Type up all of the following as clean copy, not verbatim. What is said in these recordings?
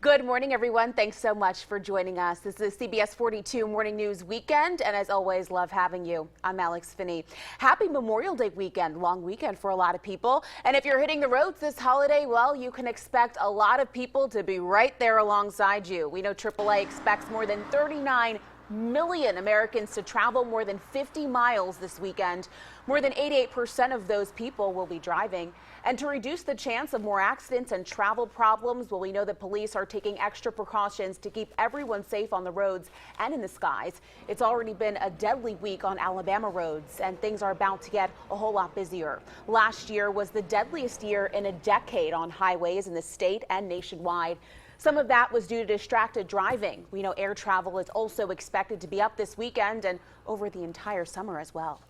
Good morning, everyone. Thanks so much for joining us. This is CBS 42 Morning News Weekend, and as always, love having you. I'm Alex Finney. Happy Memorial Day weekend, long weekend for a lot of people. And if you're hitting the roads this holiday, well, you can expect a lot of people to be right there alongside you. We know AAA expects more than 39 million Americans to travel more than 50 miles this weekend. More than 88% of those people will be driving. And to reduce the chance of more accidents and travel problems, well, we know that police are taking extra precautions to keep everyone safe on the roads and in the skies. It's already been a deadly week on Alabama roads, and things are about to get a whole lot busier. Last year was the deadliest year in a decade on highways in the state and nationwide. Some of that was due to distracted driving. We know air travel is also expected to be up this weekend and over the entire summer as well.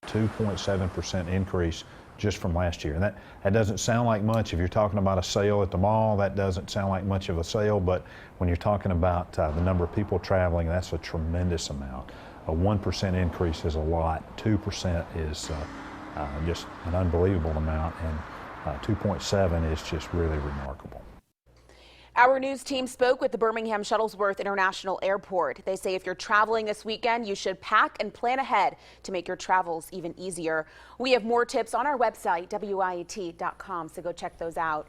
2.7% increase just from last year. And that doesn't sound like much. If you're talking about a sale at the mall, that doesn't sound like much of a sale. But when you're talking about the number of people traveling, that's a tremendous amount. A 1% increase is a lot. 2% is just an unbelievable amount. And 2.7 is just really remarkable. Our news team spoke with the Birmingham Shuttlesworth International Airport. They say if you're traveling this weekend, you should pack and plan ahead to make your travels even easier. We have more tips on our website, WIAT.com, so go check those out.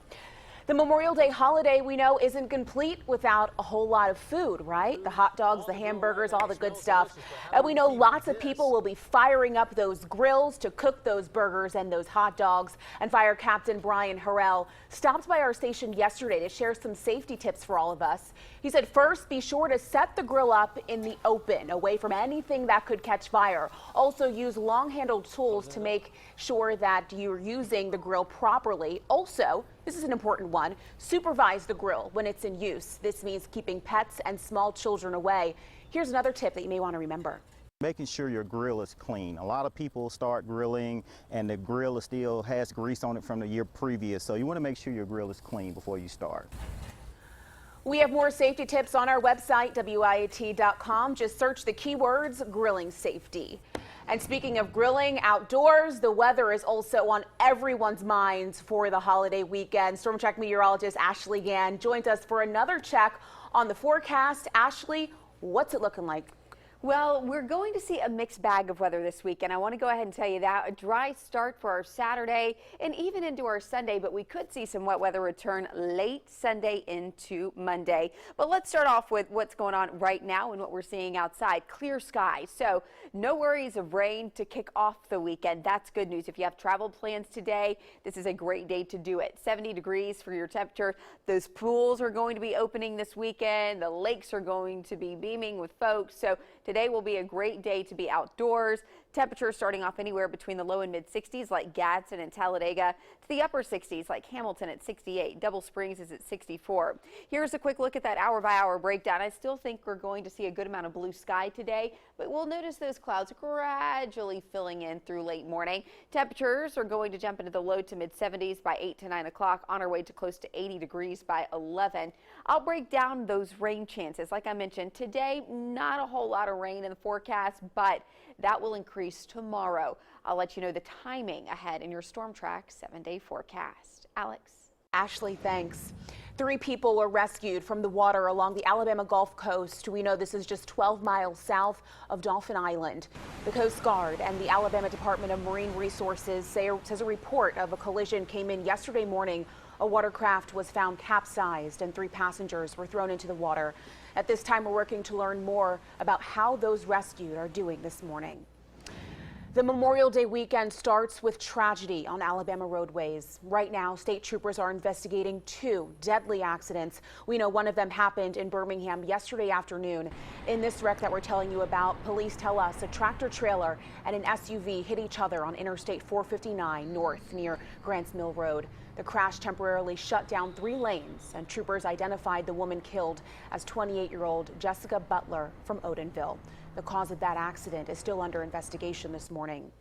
The Memorial Day holiday, we know, isn't complete without a whole lot of food, right? The hot dogs, the hamburgers, all the good stuff. And we know lots of people will be firing up those grills to cook those burgers and those hot dogs. And Fire Captain Brian Harrell stopped by our station yesterday to share some safety tips for all of us. He said, first, be sure to set the grill up in the open, away from anything that could catch fire. Also, use long-handled tools to make sure that you're using the grill properly. Also, this is an important one. Supervise the grill when it's in use. This means keeping pets and small children away. Here's another tip that you may want to remember. Making sure your grill is clean. A lot of people start grilling and the grill still has grease on it from the year previous. So you want to make sure your grill is clean before you start. We have more safety tips on our website, WIAT.com. Just search the keywords grilling safety. And speaking of grilling outdoors, the weather is also on everyone's minds for the holiday weekend. Storm Track meteorologist Ashley Gann joins us for another check on the forecast. Ashley, what's it looking like? Well, we're going to see a mixed bag of weather this weekend. I want to go ahead and tell you that. A dry start for our Saturday and even into our Sunday, but we could see some wet weather return late Sunday into Monday. But let's start off with what's going on right now and what we're seeing outside. Clear skies, so no worries of rain to kick off the weekend. That's good news. If you have travel plans today, this is a great day to do it. 70 degrees for your temperature. Those pools are going to be opening this weekend. The lakes are going to be beaming with folks. So today will be a great day to be outdoors. Temperatures starting off anywhere between the low and mid 60s like Gadsden and Talladega to the upper 60s like Hamilton at 68. Double Springs is at 64. Here's a quick look at that hour by hour breakdown. I still think we're going to see a good amount of blue sky today, but we'll notice those clouds gradually filling in through late morning. Temperatures are going to jump into the low to mid 70s by 8 to 9 o'clock, on our way to close to 80 degrees by 11. I'll break down those rain chances. Like I mentioned, today, not a whole lot of rain in the forecast, but that will increase tomorrow. I'll let you know the timing ahead in your Storm Track 7-day forecast. Alex. Ashley, thanks. 3 people were rescued from the water along the Alabama Gulf Coast. We know this is just 12 miles south of Dauphin Island. The Coast Guard and the Alabama Department of Marine Resources says a report of a collision came in yesterday morning. A watercraft was found capsized and 3 passengers were thrown into the water. At this time, we're working to learn more about how those rescued are doing this morning. The Memorial Day weekend starts with tragedy on Alabama roadways. Right now, state troopers are investigating 2 deadly accidents. We know one of them happened in Birmingham yesterday afternoon. In this wreck that we're telling you about, police tell us a tractor trailer and an SUV hit each other on Interstate 459 north near Grants Mill Road. The crash temporarily shut down 3 lanes, and troopers identified the woman killed as 28-year-old Jessica Butler from Odenville. The cause of that accident is still under investigation this morning.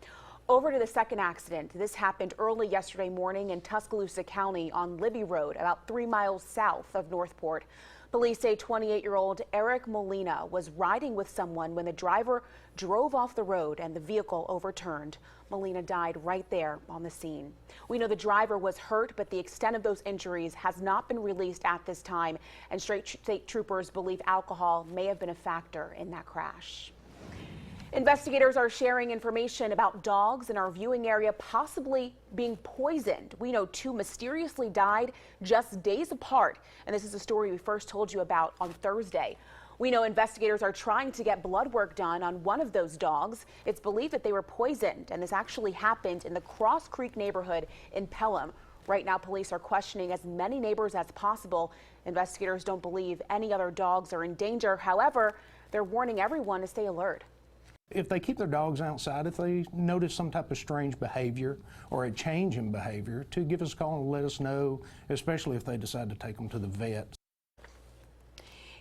Over to the second accident. This happened early yesterday morning in Tuscaloosa County on Libby Road, about 3 miles south of Northport. Police say 28-year-old Eric Molina was riding with someone when the driver drove off the road and the vehicle overturned. Molina died right there on the scene. We know the driver was hurt, but the extent of those injuries has not been released at this time, and state troopers believe alcohol may have been a factor in that crash. Investigators are sharing information about dogs in our viewing area possibly being poisoned. We know 2 mysteriously died just days apart, and this is a story we first told you about on Thursday. We know investigators are trying to get blood work done on one of those dogs. It's believed that they were poisoned, and this actually happened in the Cross Creek neighborhood in Pelham. Right now, police are questioning as many neighbors as possible. Investigators don't believe any other dogs are in danger. However, they're warning everyone to stay alert. If they keep their dogs outside, if they notice some type of strange behavior or a change in behavior, to give us a call and let us know, especially if they decide to take them to the vet.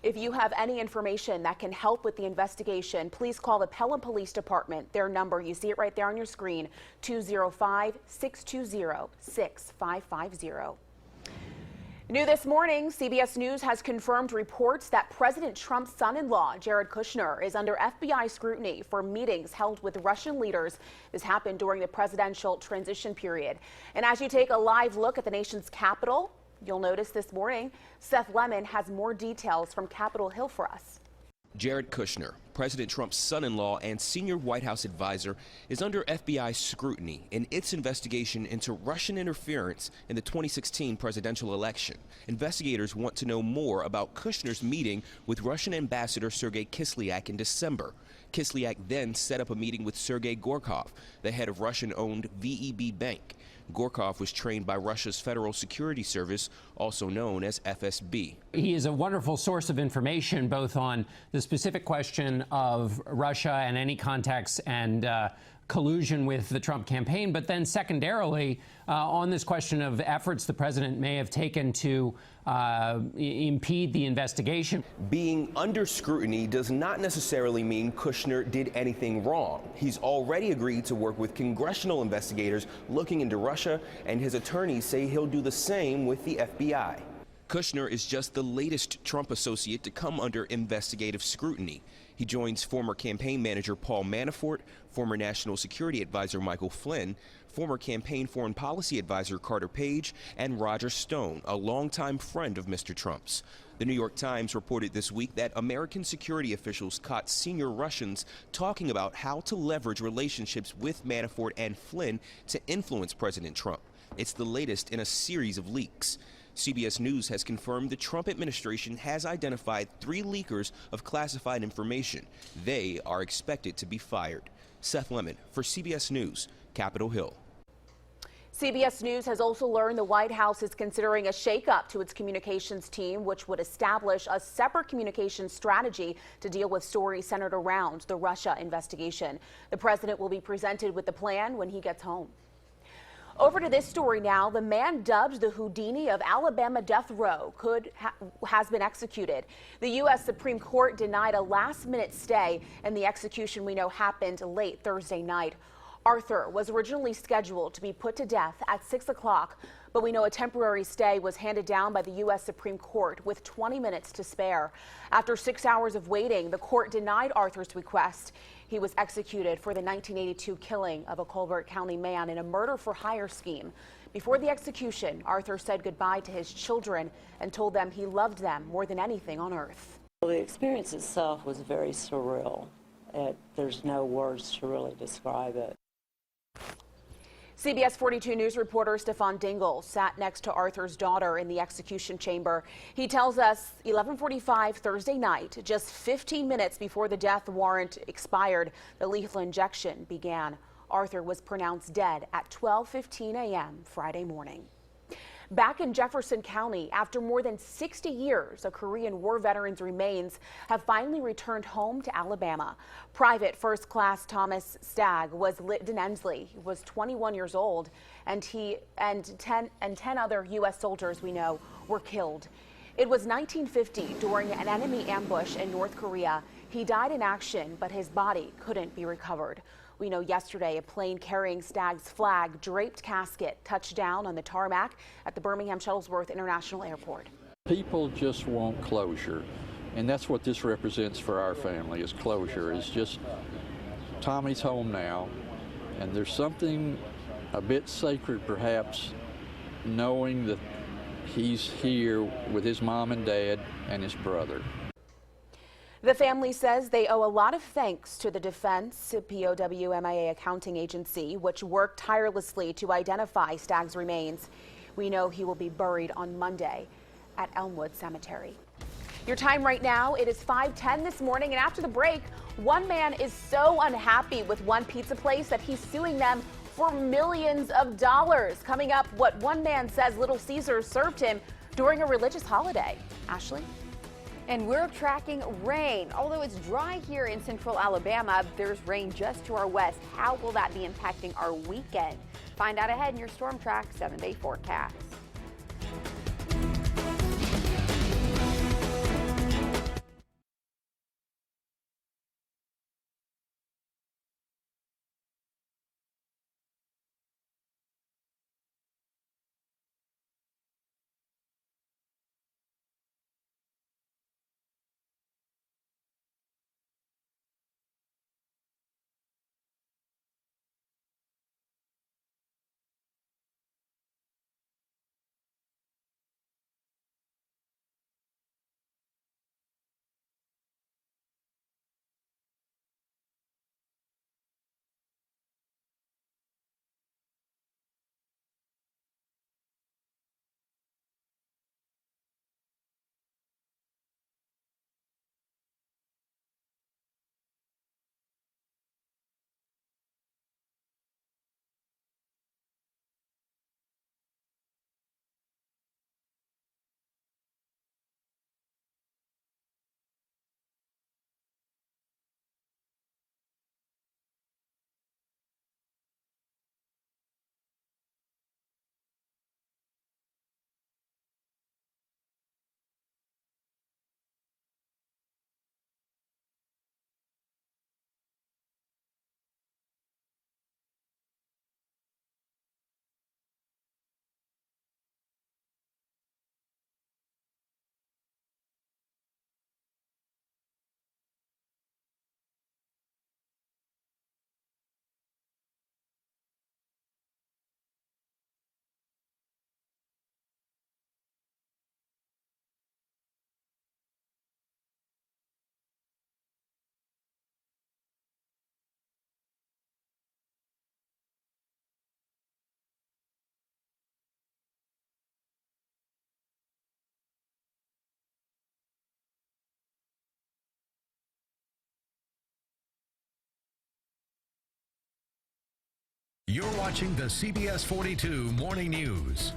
If you have any information that can help with the investigation, please call the Pelham Police Department. Their number, you see it right there on your screen, 205-620-6550. New this morning, CBS News has confirmed reports that President Trump's son-in-law, Jared Kushner, is under FBI scrutiny for meetings held with Russian leaders. This happened during the presidential transition period. And as you take a live look at the nation's capital, you'll notice this morning, Seth Lemon has more details from Capitol Hill for us. Jared Kushner, President Trump's son-in-law and senior White House advisor, is under FBI scrutiny in its investigation into Russian interference in the 2016 presidential election. Investigators want to know more about Kushner's meeting with Russian Ambassador Sergei Kislyak in December. Kislyak then set up a meeting with Sergei Gorkov, the head of Russian-owned VEB Bank. Gorkov was trained by Russia's Federal Security Service, also known as FSB. He is a wonderful source of information, both on the specific question of Russia and any contacts and collusion with the Trump campaign, but then secondarily on this question of efforts the president may have taken to impede the investigation. Being under scrutiny does not necessarily mean Kushner did anything wrong. He's already agreed to work with congressional investigators looking into Russia, and his attorneys say he'll do the same with the FBI. Kushner is just the latest Trump associate to come under investigative scrutiny. He joins former campaign manager Paul Manafort, former National Security Advisor Michael Flynn, former campaign foreign policy advisor Carter Page, and Roger Stone, a longtime friend of Mr. Trump's. The New York Times reported this week that American security officials caught senior Russians talking about how to leverage relationships with Manafort and Flynn to influence President Trump. It's the latest in a series of leaks. CBS News has confirmed the Trump administration has identified 3 leakers of classified information. They are expected to be fired. Seth Lemon for CBS News, Capitol Hill. CBS News has also learned the White House is considering a shakeup to its communications team, which would establish a separate communications strategy to deal with stories centered around the Russia investigation. The president will be presented with the plan when he gets home. Over to this story now. The man dubbed the Houdini of Alabama death row has been executed. The U.S. Supreme Court denied a last-minute stay, and the execution we know happened late Thursday night. Arthur was originally scheduled to be put to death at 6 o'clock, but we know a temporary stay was handed down by the U.S. Supreme Court with 20 minutes to spare. After 6 hours of waiting, the court denied Arthur's request. He was executed for the 1982 killing of a Colbert County man in a murder-for-hire scheme. Before the execution, Arthur said goodbye to his children and told them he loved them more than anything on earth. Well, the experience itself was very surreal. There's no words to really describe it. CBS 42 News reporter Stefan Dingle sat next to Arthur's daughter in the execution chamber. He tells us 11:45 Thursday night, just 15 minutes before the death warrant expired, the lethal injection began. Arthur was pronounced dead at 12:15 a.m. Friday morning. Back in Jefferson County, after more than 60 years, a Korean War veteran's remains have finally returned home to Alabama. Private First Class Thomas Stagg lived in Ensley. He was 21 years old, and 10 other U.S. soldiers we know were killed. It was 1950 during an enemy ambush in North Korea. He died in action, but his body couldn't be recovered. We know yesterday a plane carrying Stag's flag draped casket touched down on the tarmac at the Birmingham Shuttlesworth International Airport. People just want closure, and that's what this represents for our family, is closure. It's just Tommy's home now, and there's something a bit sacred perhaps knowing that he's here with his mom and dad and his brother. The family says they owe a lot of thanks to the Defense POW/MIA Accounting Agency, which worked tirelessly to identify Stag's remains. We know he will be buried on Monday at Elmwood Cemetery. Your time right now, it is 5:10 this morning, and after the break, one man is so unhappy with one pizza place that he's suing them for millions of dollars. Coming up, what one man says Little Caesars served him during a religious holiday. Ashley? And we're tracking rain. Although it's dry here in central Alabama, there's rain just to our west. How will that be impacting our weekend? Find out ahead in your Storm Track 7-day forecast. You're watching the CBS 42 Morning News.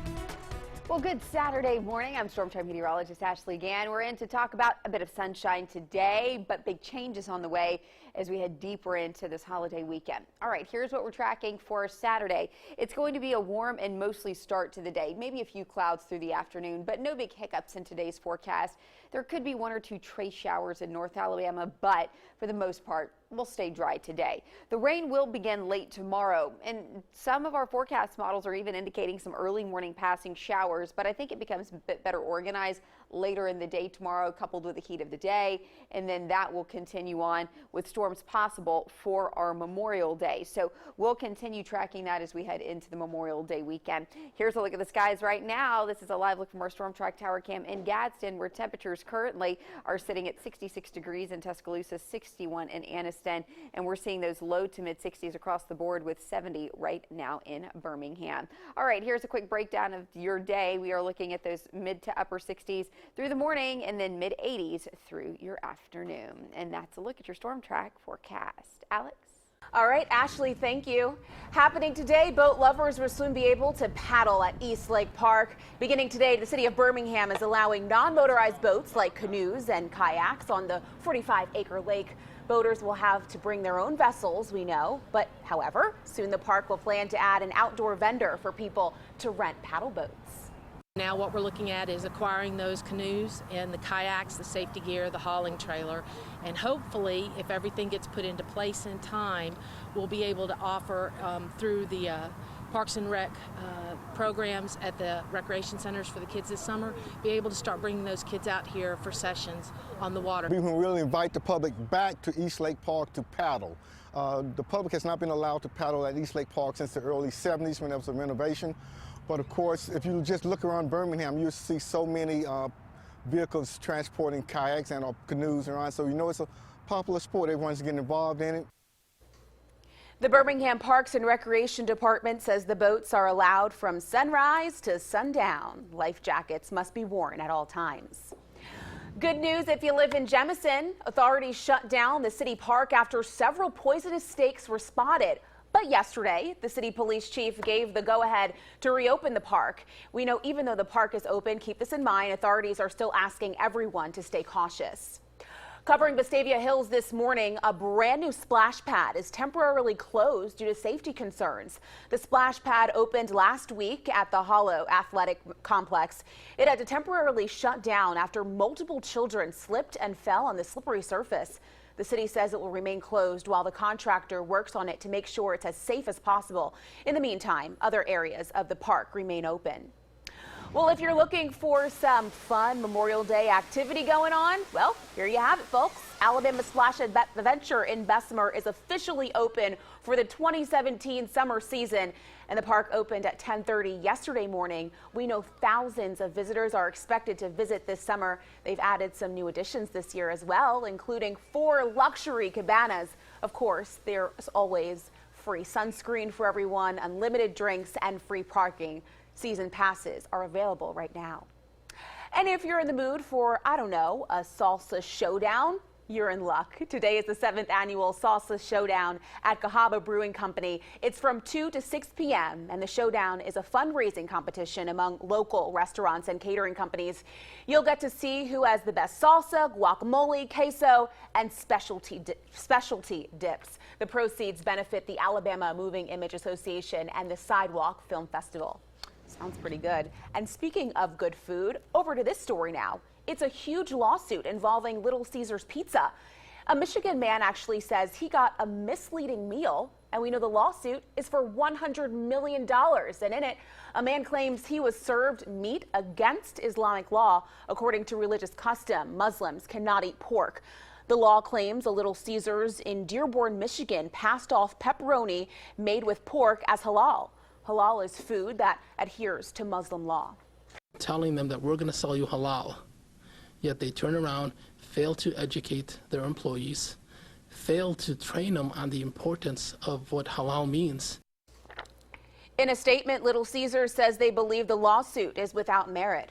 Well, good Saturday morning. I'm Storm-Time meteorologist Ashley Gann. We're in to talk about a bit of sunshine today, but big changes on the way as we head deeper into this holiday weekend. All right, here's what we're tracking for Saturday. It's going to be a warm and mostly start to the day. Maybe a few clouds through the afternoon, but no big hiccups in today's forecast. There could be one or two trace showers in North Alabama, but for the most part, we'll stay dry today. The rain will begin late tomorrow, and some of our forecast models are even indicating some early morning passing showers, but I think it becomes a bit better organized later in the day tomorrow, coupled with the heat of the day, and then that will continue on with storms possible for our Memorial Day. So we'll continue tracking that as we head into the Memorial Day weekend. Here's a look at the skies right now. This is a live look from our Storm Track Tower Cam in Gadsden, where temperatures currently are sitting at 66 degrees in Tuscaloosa, 61 in Anniston, and we're seeing those low to mid 60s across the board with 70 right now in Birmingham. All right, here's a quick breakdown of your day. We are looking at those mid to upper 60s through the morning and then mid 80s through your afternoon. And that's a look at your Storm Track forecast. Alex? All right, Ashley, thank you. Happening today, boat lovers will soon be able to paddle at East Lake Park. Beginning today, the city of Birmingham is allowing non-motorized boats like canoes and kayaks on the 45-acre lake. Boaters will have to bring their own vessels, we know, but however, soon the park will plan to add an outdoor vendor for people to rent paddle boats. Now what we're looking at is acquiring those canoes and the kayaks, the safety gear, the hauling trailer, and hopefully, if everything gets put into place in time, we'll be able to offer through the Parks and Rec programs at the recreation centers for the kids this summer, be able to start bringing those kids out here for sessions on the water. We really invite the public back to East Lake Park to paddle. The public has not been allowed to paddle at East Lake Park since the early 70s when there was a renovation. But of course, if you just look around Birmingham, you'll see so many vehicles transporting kayaks and canoes around. So you know it's a popular sport. Everyone's getting involved in it. The Birmingham Parks and Recreation Department says the boats are allowed from sunrise to sundown. Life jackets must be worn at all times. Good news if you live in Jemison. Authorities shut down the city park after several poisonous snakes were spotted. But yesterday, the city police chief gave the go-ahead to reopen the park. We know even though the park is open, keep this in mind, authorities are still asking everyone to stay cautious. Covering Vestavia Hills this morning, a brand new splash pad is temporarily closed due to safety concerns. The splash pad opened last week at the Hollow Athletic Complex. It had to temporarily shut down after multiple children slipped and fell on the slippery surface. The city says it will remain closed while the contractor works on it to make sure it's as safe as possible. In the meantime, other areas of the park remain open. Well, if you're looking for some fun Memorial Day activity going on, well, here you have it, folks. Alabama Splash Adventure in Bessemer is officially open for the 2017 summer season, and the park opened at 10:30 yesterday morning. We know thousands of visitors are expected to visit this summer. They've added some new additions this year as well, including 4 luxury cabanas. Of course, there's always free sunscreen for everyone, unlimited drinks, and free parking. Season passes are available right now. And if you're in the mood for, I don't know, a salsa showdown, you're in luck. Today is the 7th annual Salsa Showdown at Cahaba Brewing Company. It's from 2 to 6 p.m. and the showdown is a fundraising competition among local restaurants and catering companies. You'll get to see who has the best salsa, guacamole, queso, and specialty dips. The proceeds benefit the Alabama Moving Image Association and the Sidewalk Film Festival. Sounds pretty good. And speaking of good food, over to this story now. It's a huge lawsuit involving Little Caesars Pizza. A Michigan man actually says he got a misleading meal, and we know the lawsuit is for $100 million. And in it, a man claims he was served meat against Islamic law. According to religious custom, Muslims cannot eat pork. The law claims a Little Caesars in Dearborn, Michigan passed off pepperoni made with pork as halal. Halal is food that adheres to Muslim law. Telling them that we're going to sell you halal, yet they turn around, fail to educate their employees, fail to train them on the importance of what halal means. In a statement, Little Caesars says they believe the lawsuit is without merit.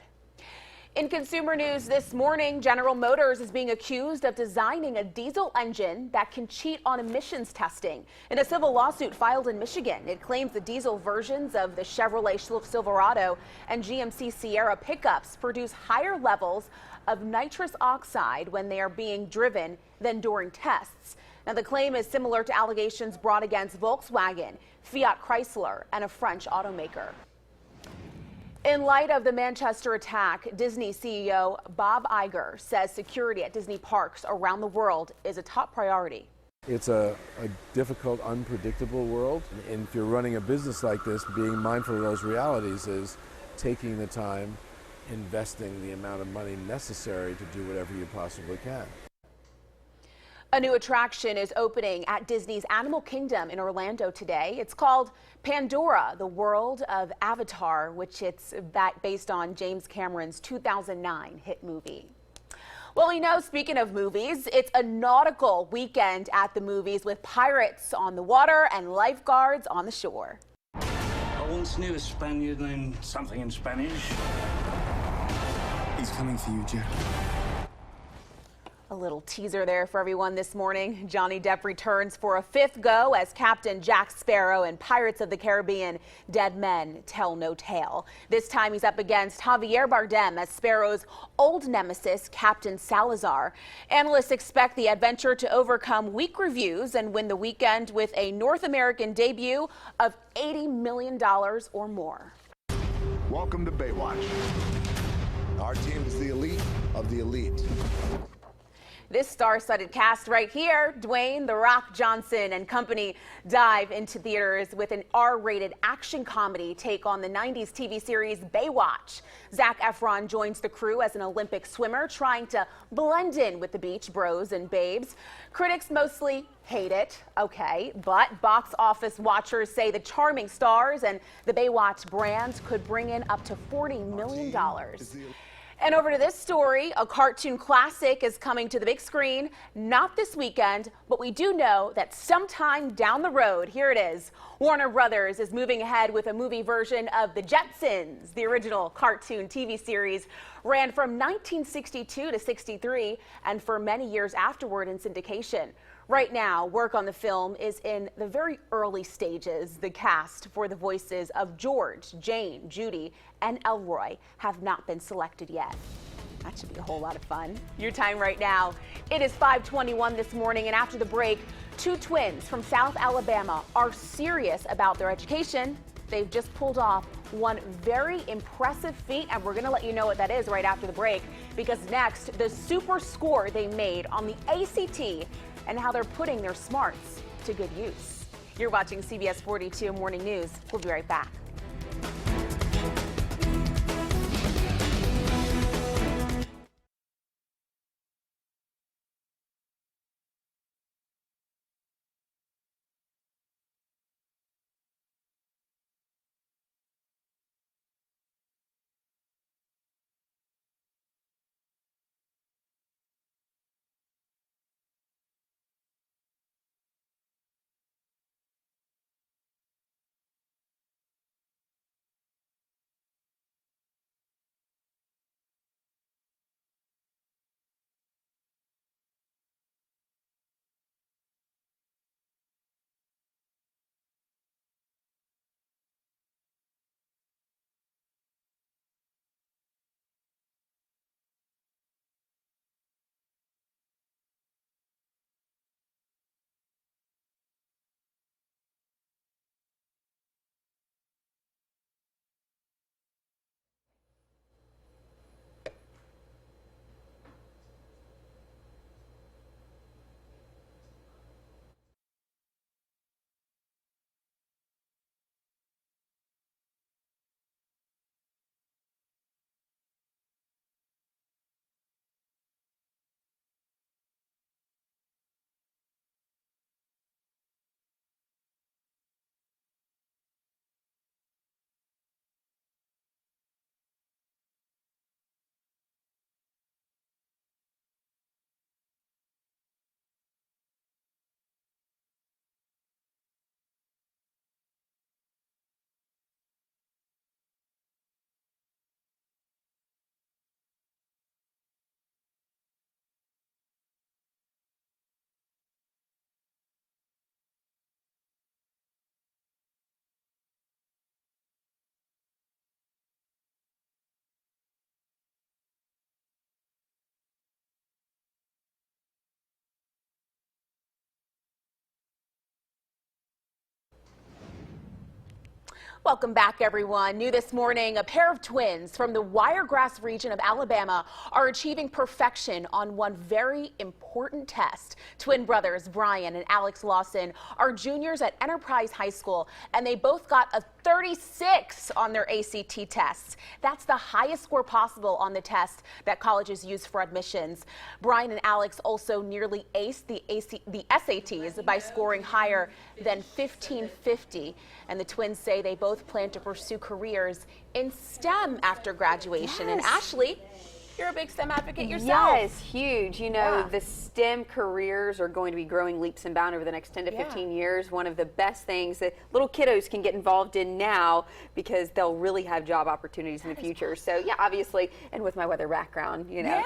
In consumer news this morning, General Motors is being accused of designing a diesel engine that can cheat on emissions testing. In a civil lawsuit filed in Michigan, it claims the diesel versions of the Chevrolet Silverado and GMC Sierra pickups produce higher levels of nitrous oxide when they are being driven than during tests. Now, the claim is similar to allegations brought against Volkswagen, Fiat Chrysler, and a French automaker. In light of the Manchester attack, Disney CEO Bob Iger says security at Disney parks around the world is a top priority. It's a difficult, unpredictable world. And if you're running a business like this, being mindful of those realities is taking the time, investing the amount of money necessary to do whatever you possibly can. A new attraction is opening at Disney's Animal Kingdom in Orlando today. It's called Pandora, the World of Avatar, which it's based on James Cameron's 2009 hit movie. Well, you know, speaking of movies, it's a nautical weekend at the movies with pirates on the water and lifeguards on the shore. I once knew a Spaniard named something in Spanish. He's coming for you, Jack. A little teaser there for everyone this morning. Johnny Depp returns for a 5th go as Captain Jack Sparrow in Pirates of the Caribbean, Dead Men Tell No Tale. This time he's up against Javier Bardem as Sparrow's old nemesis, Captain Salazar. Analysts expect the adventure to overcome weak reviews and win the weekend with a North American debut of $80 million or more. Welcome to Baywatch. Our team is the elite of the elite. This star-studded cast right here, Dwayne "The Rock" Johnson and company, dive into theaters with an R-rated action comedy take on the 90s TV series Baywatch. Zac Efron joins the crew as an Olympic swimmer trying to blend in with the beach bros and babes. Critics mostly hate it, okay, but box office watchers say the charming stars and the Baywatch brand could bring in up to $40 million. And over to this story, a cartoon classic is coming to the big screen, not this weekend, but we do know that sometime down the road, here it is, Warner Brothers is moving ahead with a movie version of The Jetsons. The original cartoon TV series ran from 1962 to 63 and for many years afterward in syndication. Right now, work on the film is in the very early stages. The cast for the voices of George, Jane, Judy, and Elroy have not been selected yet. That should be a whole lot of fun. Your time right now. It is 5:21 this morning, and after the break, two twins from South Alabama are serious about their education. They've just pulled off one very impressive feat, and we're going to let you know what that is right after the break, because next, the super score they made on the ACT and how they're putting their smarts to good use. You're watching CBS 42 Morning News. We'll be right back. Welcome back, everyone. New this morning, a pair of twins from the Wiregrass region of Alabama are achieving perfection on one very important test. Twin brothers Brian and Alex Lawson are juniors at Enterprise High School, and they both got a 36 on their ACT tests. That's the highest score possible on the test that colleges use for admissions. Brian and Alex also nearly aced the SATs by scoring higher than 1550. And the twins say they both plan to pursue careers in STEM after graduation. Yes. And Ashley, you're a big STEM advocate yourself. Yes, huge. You know, the STEM careers are going to be growing leaps and bounds over the next 10 to 15 years. One of the best things that little kiddos can get involved in now, because they'll really have job opportunities in the future. So yeah, obviously, and with my weather background, you know,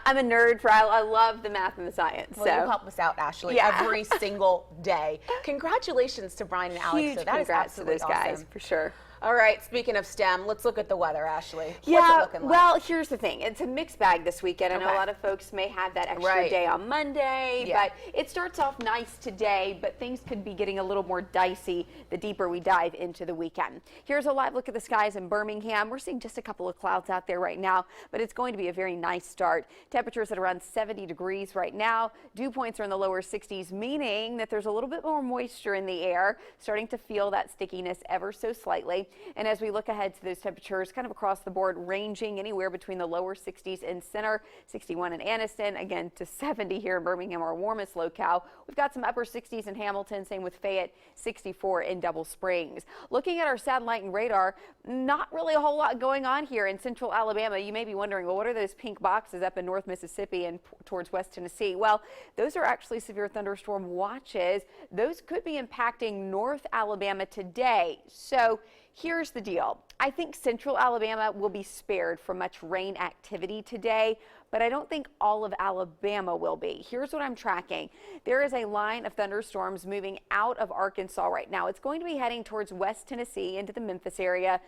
I'm a nerd for, I love the math and the science. Well, so you help us out, Ashley, every single day. Congratulations to Brian and Alex. Huge So that is congrats to absolutely those guys, awesome. for sure. All right, speaking of STEM, let's look at the weather, Ashley. What's it Yeah, looking like? well, here's the thing. It's a mixed bag this weekend. I know Okay. a lot of folks may have that extra Right. day on Monday, Yeah. but it starts off nice today, but things could be getting a little more dicey the deeper we dive into the weekend. Here's a live look at the skies in Birmingham. We're seeing just a couple of clouds out there right now, but it's going to be a very nice start. Temperatures at around 70 degrees right now. Dew points are in the lower 60s, meaning that there's a little bit more moisture in the air, starting to feel that stickiness ever so slightly. And as we look ahead to those temperatures kind of across the board, ranging anywhere between the lower 60s in Center, 61 in Anniston, again to 70 here in Birmingham, our warmest locale. We've got some upper 60s in Hamilton, same with Fayette, 64 in Double Springs. Looking at our satellite and radar, not really a whole lot going on here in central Alabama. You may be wondering, well, what are those pink boxes up in North Mississippi and towards West Tennessee? Well, those are actually severe thunderstorm watches. Those could be impacting North Alabama today. So here's the deal. I think central Alabama will be spared from much rain activity today, but I don't think all of Alabama will be. Here's what I'm tracking. There is a line of thunderstorms moving out of Arkansas right now. It's going to be heading towards West Tennessee into the Memphis area,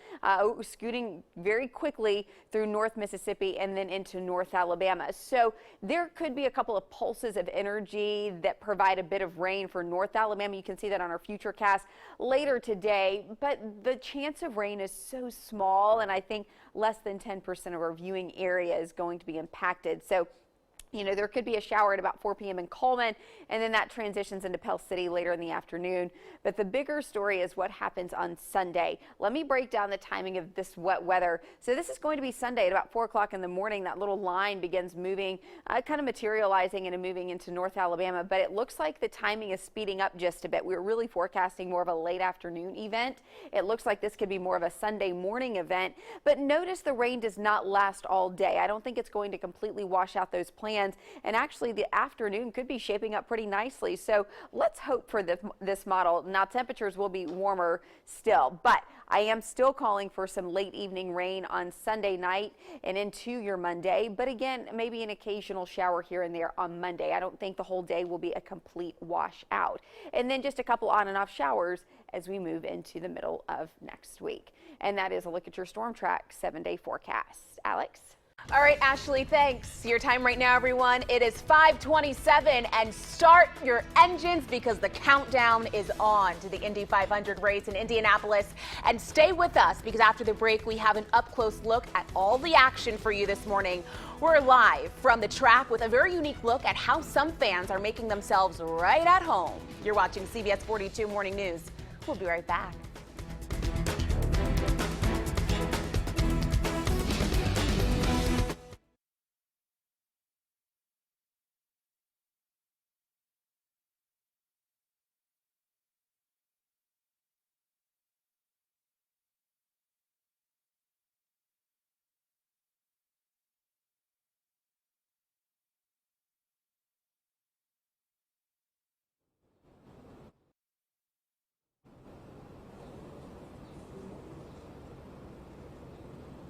scooting very quickly through North Mississippi and then into North Alabama. So there could be a couple of pulses of energy that provide a bit of rain for North Alabama. You can see that on our futurecast later today, but the chance of rain is so small, and I think less than 10% of our viewing area is going to be impacted. So, you know, there could be a shower at about 4 p.m. in Coleman, and then that transitions into Pell City later in the afternoon. But the bigger story is what happens on Sunday. Let me break down the timing of this wet weather. So this is going to be Sunday at about 4 o'clock in the morning. That little line begins moving, kind of materializing and moving into North Alabama. But it looks like the timing is speeding up just a bit. We're really forecasting more of a late afternoon event. It looks like this could be more of a Sunday morning event. But notice the rain does not last all day. I don't think it's going to completely wash out those plans. And actually, the afternoon could be shaping up pretty nicely. So let's hope for this model. Now, temperatures will be warmer still, but I am still calling for some late evening rain on Sunday night and into your Monday. But again, maybe an occasional shower here and there on Monday. I don't think the whole day will be a complete washout. And then just a couple on and off showers as we move into the middle of next week. And that is a look at your Storm Track 7-day forecast. Alex? All right, Ashley, thanks. Your time right now, everyone. It is 5:27, and start your engines because the countdown is on to the Indy 500 race in Indianapolis. And stay with us because after the break, we have an up-close look at all the action for you this morning. We're live from the track with a very unique look at how some fans are making themselves right at home. You're watching CBS 42 Morning News. We'll be right back.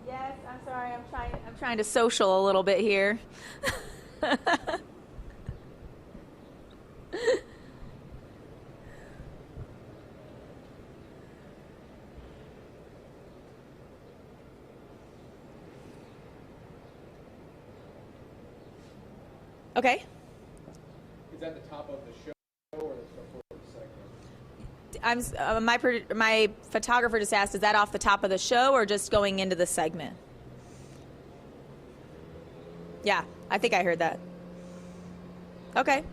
Yes, I'm sorry. I'm trying to social a little bit here. Okay. Is that the top of the show or the segment? My photographer just asked, is that off the top of the show or just going into the segment? Yeah, I think I heard that. Okay.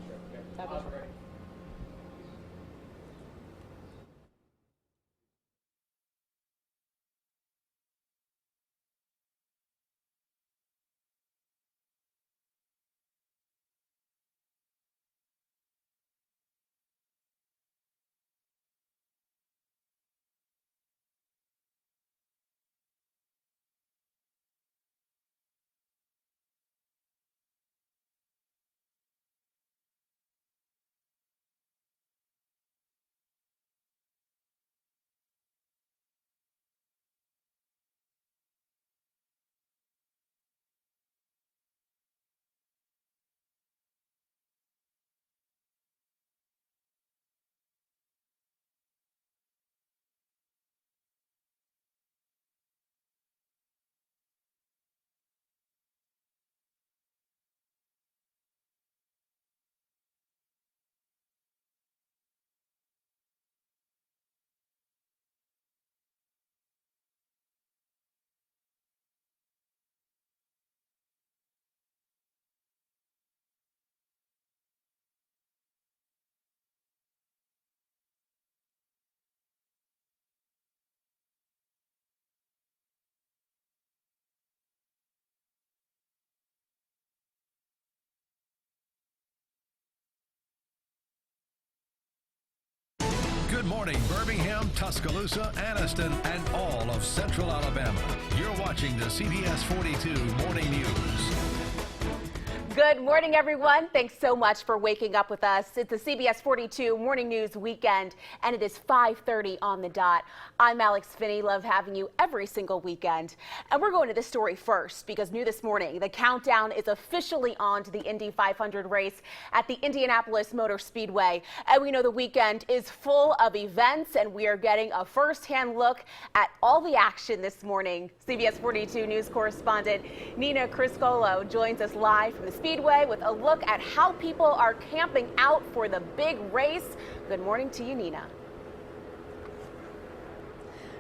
Good morning, Birmingham, Tuscaloosa, Anniston, and all of Central Alabama. You're watching the CBS 42 Morning News. Good morning, everyone. Thanks so much for waking up with us. It's the CBS 42 Morning News Weekend, and it is 5:30 on the dot. I'm Alex Finney. Love having you every single weekend. And we're going to this story first because new this morning, the countdown is officially on to the Indy 500 race at the Indianapolis Motor Speedway. And we know the weekend is full of events, and we are getting a first-hand look at all the action this morning. CBS 42 News correspondent Nina Criscolo joins us live from the Speedway with a look at how people are camping out for the big race. Good morning to you, Nina.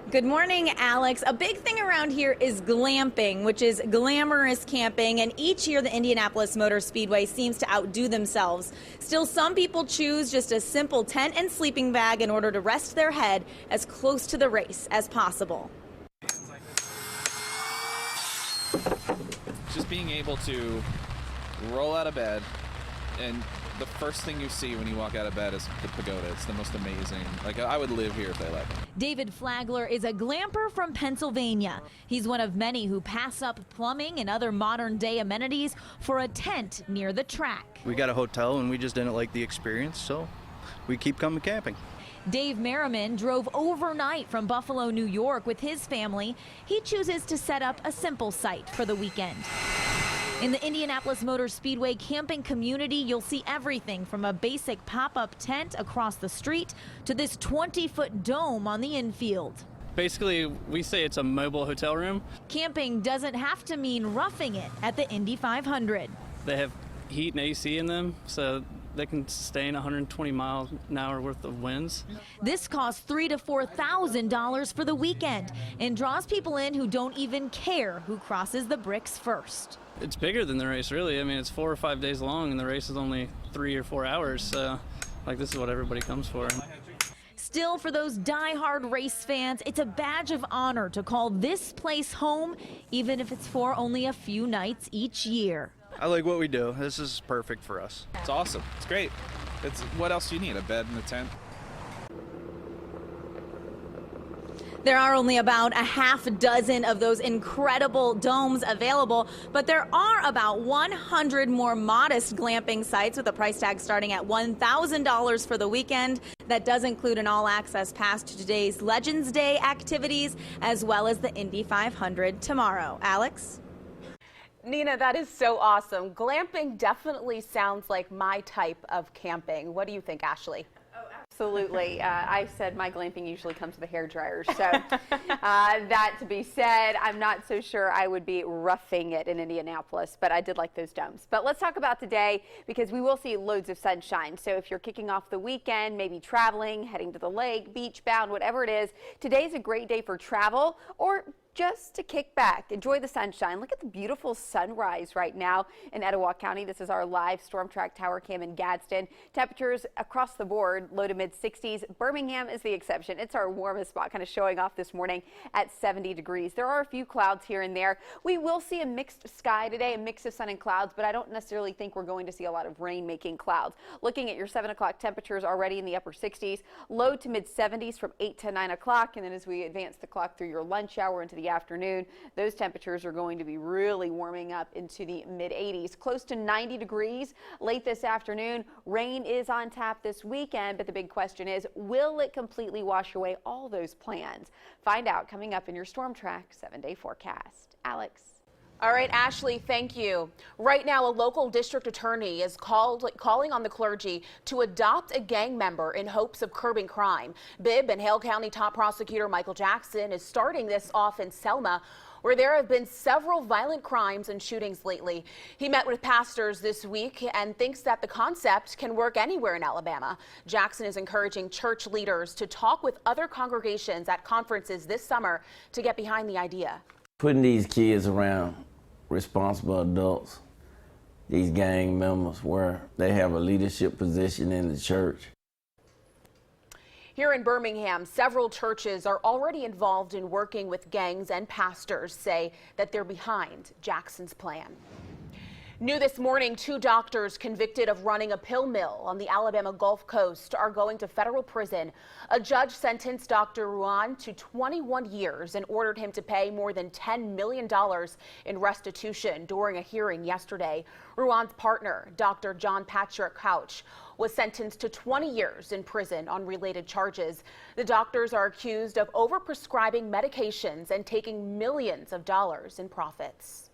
Good morning, Alex. A big thing around here is glamping, which is glamorous camping, and each year the Indianapolis Motor Speedway seems to outdo themselves. Still, some people choose just a simple tent and sleeping bag in order to rest their head as close to the race as possible. Just being able to roll out of bed, and the first thing you see when you walk out of bed is the pagoda. It's the most amazing. Like, I would live here if they let me. David Flagler is a glamper from Pennsylvania. He's one of many who pass up plumbing and other modern day amenities for a tent near the track. We got a hotel and we just didn't like the experience, so we keep coming camping. Dave Merriman drove overnight from Buffalo, New York with his family. He chooses to set up a simple site for the weekend. In the Indianapolis Motor Speedway camping community, you'll see everything from a basic pop-up tent across the street to this 20-foot dome on the infield. Basically, we say it's a mobile hotel room. Camping doesn't have to mean roughing it at the Indy 500. They have heat and AC in them, so they can sustain 120 miles an hour worth of winds. This costs $3,000 to $4,000 for the weekend and draws people in who don't even care who crosses the bricks first. It's bigger than the race, really. I mean, it's 4 or 5 days long, and the race is only 3 or 4 hours. So, like, this is what everybody comes for. Still, for those die-hard race fans, it's a badge of honor to call this place home, even if it's for only a few nights each year. I like what we do. This is perfect for us. It's awesome. It's great. What else do you need? A bed and a tent? There are only about a half dozen of those incredible domes available, but there are about 100 more modest glamping sites with a price tag starting at $1,000 for the weekend. That does include an all-access pass to today's Legends Day activities, as well as the Indy 500 tomorrow. Alex? Nina, that is so awesome. Glamping definitely sounds like my type of camping. What do you think, Ashley? Absolutely. I said my glamping usually comes with a hairdryer. So that to be said, I'm not so sure I would be roughing it in Indianapolis, but I did like those domes. But let's talk about today because we will see loads of sunshine. So if you're kicking off the weekend, maybe traveling, heading to the lake, beach bound, whatever it is, today's a great day for travel or just to kick back, enjoy the sunshine. Look at the beautiful sunrise right now in Etowah County. This is our live storm track tower cam in Gadsden. Temperatures across the board, low to mid 60s. Birmingham is the exception. It's our warmest spot, kind of showing off this morning at 70 degrees. There are a few clouds here and there. We will see a mixed sky today, a mix of sun and clouds, but I don't necessarily think we're going to see a lot of rain making clouds. Looking at your 7 o'clock temperatures already in the upper 60s, low to mid 70s from 8 to 9 o'clock, and then as we advance the clock through your lunch hour into the afternoon, those temperatures are going to be really warming up into the mid 80s, close to 90 degrees late this afternoon. Rain is on tap this weekend, but the big question is, will it completely wash away all those plans? Find out coming up in your Storm Track 7-day forecast. Alex. All right, Ashley, thank you. Right now, a local district attorney is calling on the clergy to adopt a gang member in hopes of curbing crime. Bibb and Hale County top prosecutor Michael Jackson is starting this off in Selma, where there have been several violent crimes and shootings lately. He met with pastors this week and thinks that the concept can work anywhere in Alabama. Jackson is encouraging church leaders to talk with other congregations at conferences this summer to get behind the idea. Putting these kids around responsible adults, these gang members, where they have a leadership position in the church. Here in Birmingham, several churches are already involved in working with gangs, and pastors say that they're behind Jackson's plan. New this morning, 2 doctors convicted of running a pill mill on the Alabama Gulf Coast are going to federal prison. A judge sentenced Dr. Ruan to 21 years and ordered him to pay more than $10 million in restitution during a hearing yesterday. Ruan's partner, Dr. John Patrick Couch, was sentenced to 20 years in prison on related charges. The doctors are accused of overprescribing medications and taking millions of dollars in profits.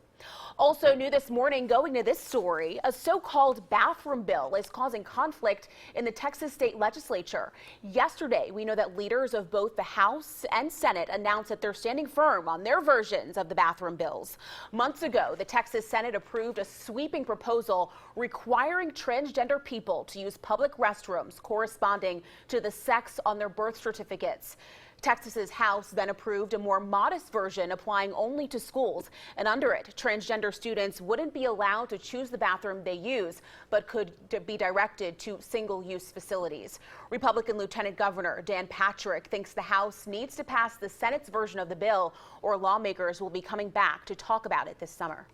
Also new this morning, going to this story, a so-called bathroom bill is causing conflict in the Texas state legislature. Yesterday, we know that leaders of both the House and Senate announced that they're standing firm on their versions of the bathroom bills. Months ago, the Texas Senate approved a sweeping proposal requiring transgender people to use public restrooms corresponding to the sex on their birth certificates. Texas's House then approved a more modest version applying only to schools, and under it, transgender students wouldn't be allowed to choose the bathroom they use, but could be directed to single-use facilities. Republican Lieutenant Governor Dan Patrick thinks the House needs to pass the Senate's version of the bill, or lawmakers will be coming back to talk about it this summer.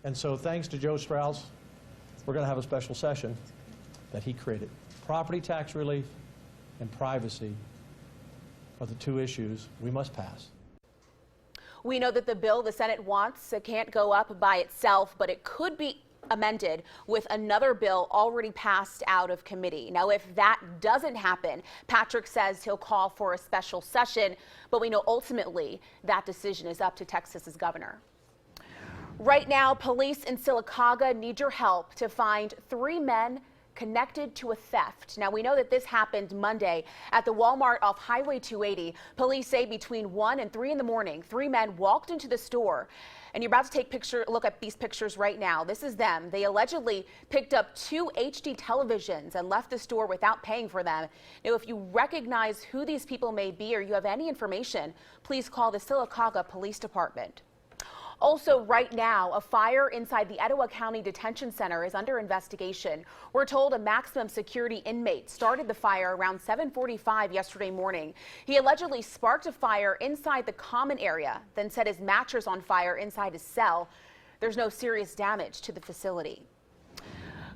And so thanks to Joe Strauss, we're going to have a special session that he created. Property tax relief and privacy are the 2 issues we must pass. We know that the bill the Senate wants can't go up by itself, but it could be amended with another bill already passed out of committee. Now, if that doesn't happen, Patrick says he'll call for a special session, but we know ultimately that decision is up to Texas's governor. Right now, police in Sylacauga need your help to find 3 men connected to a theft. Now, we know that this happened Monday at the Walmart off Highway 280. Police say between 1 and 3 in the morning, 3 men walked into the store. And you're about to take look at these pictures right now. This is them. They allegedly picked up 2 HD televisions and left the store without paying for them. Now, if you recognize who these people may be or you have any information, please call the Sylacauga Police Department. Also, right now, a fire inside the Etowah County Detention Center is under investigation. We're told a maximum security inmate started the fire around 7:45 yesterday morning. He allegedly sparked a fire inside the common area, then set his mattress on fire inside his cell. There's no serious damage to the facility.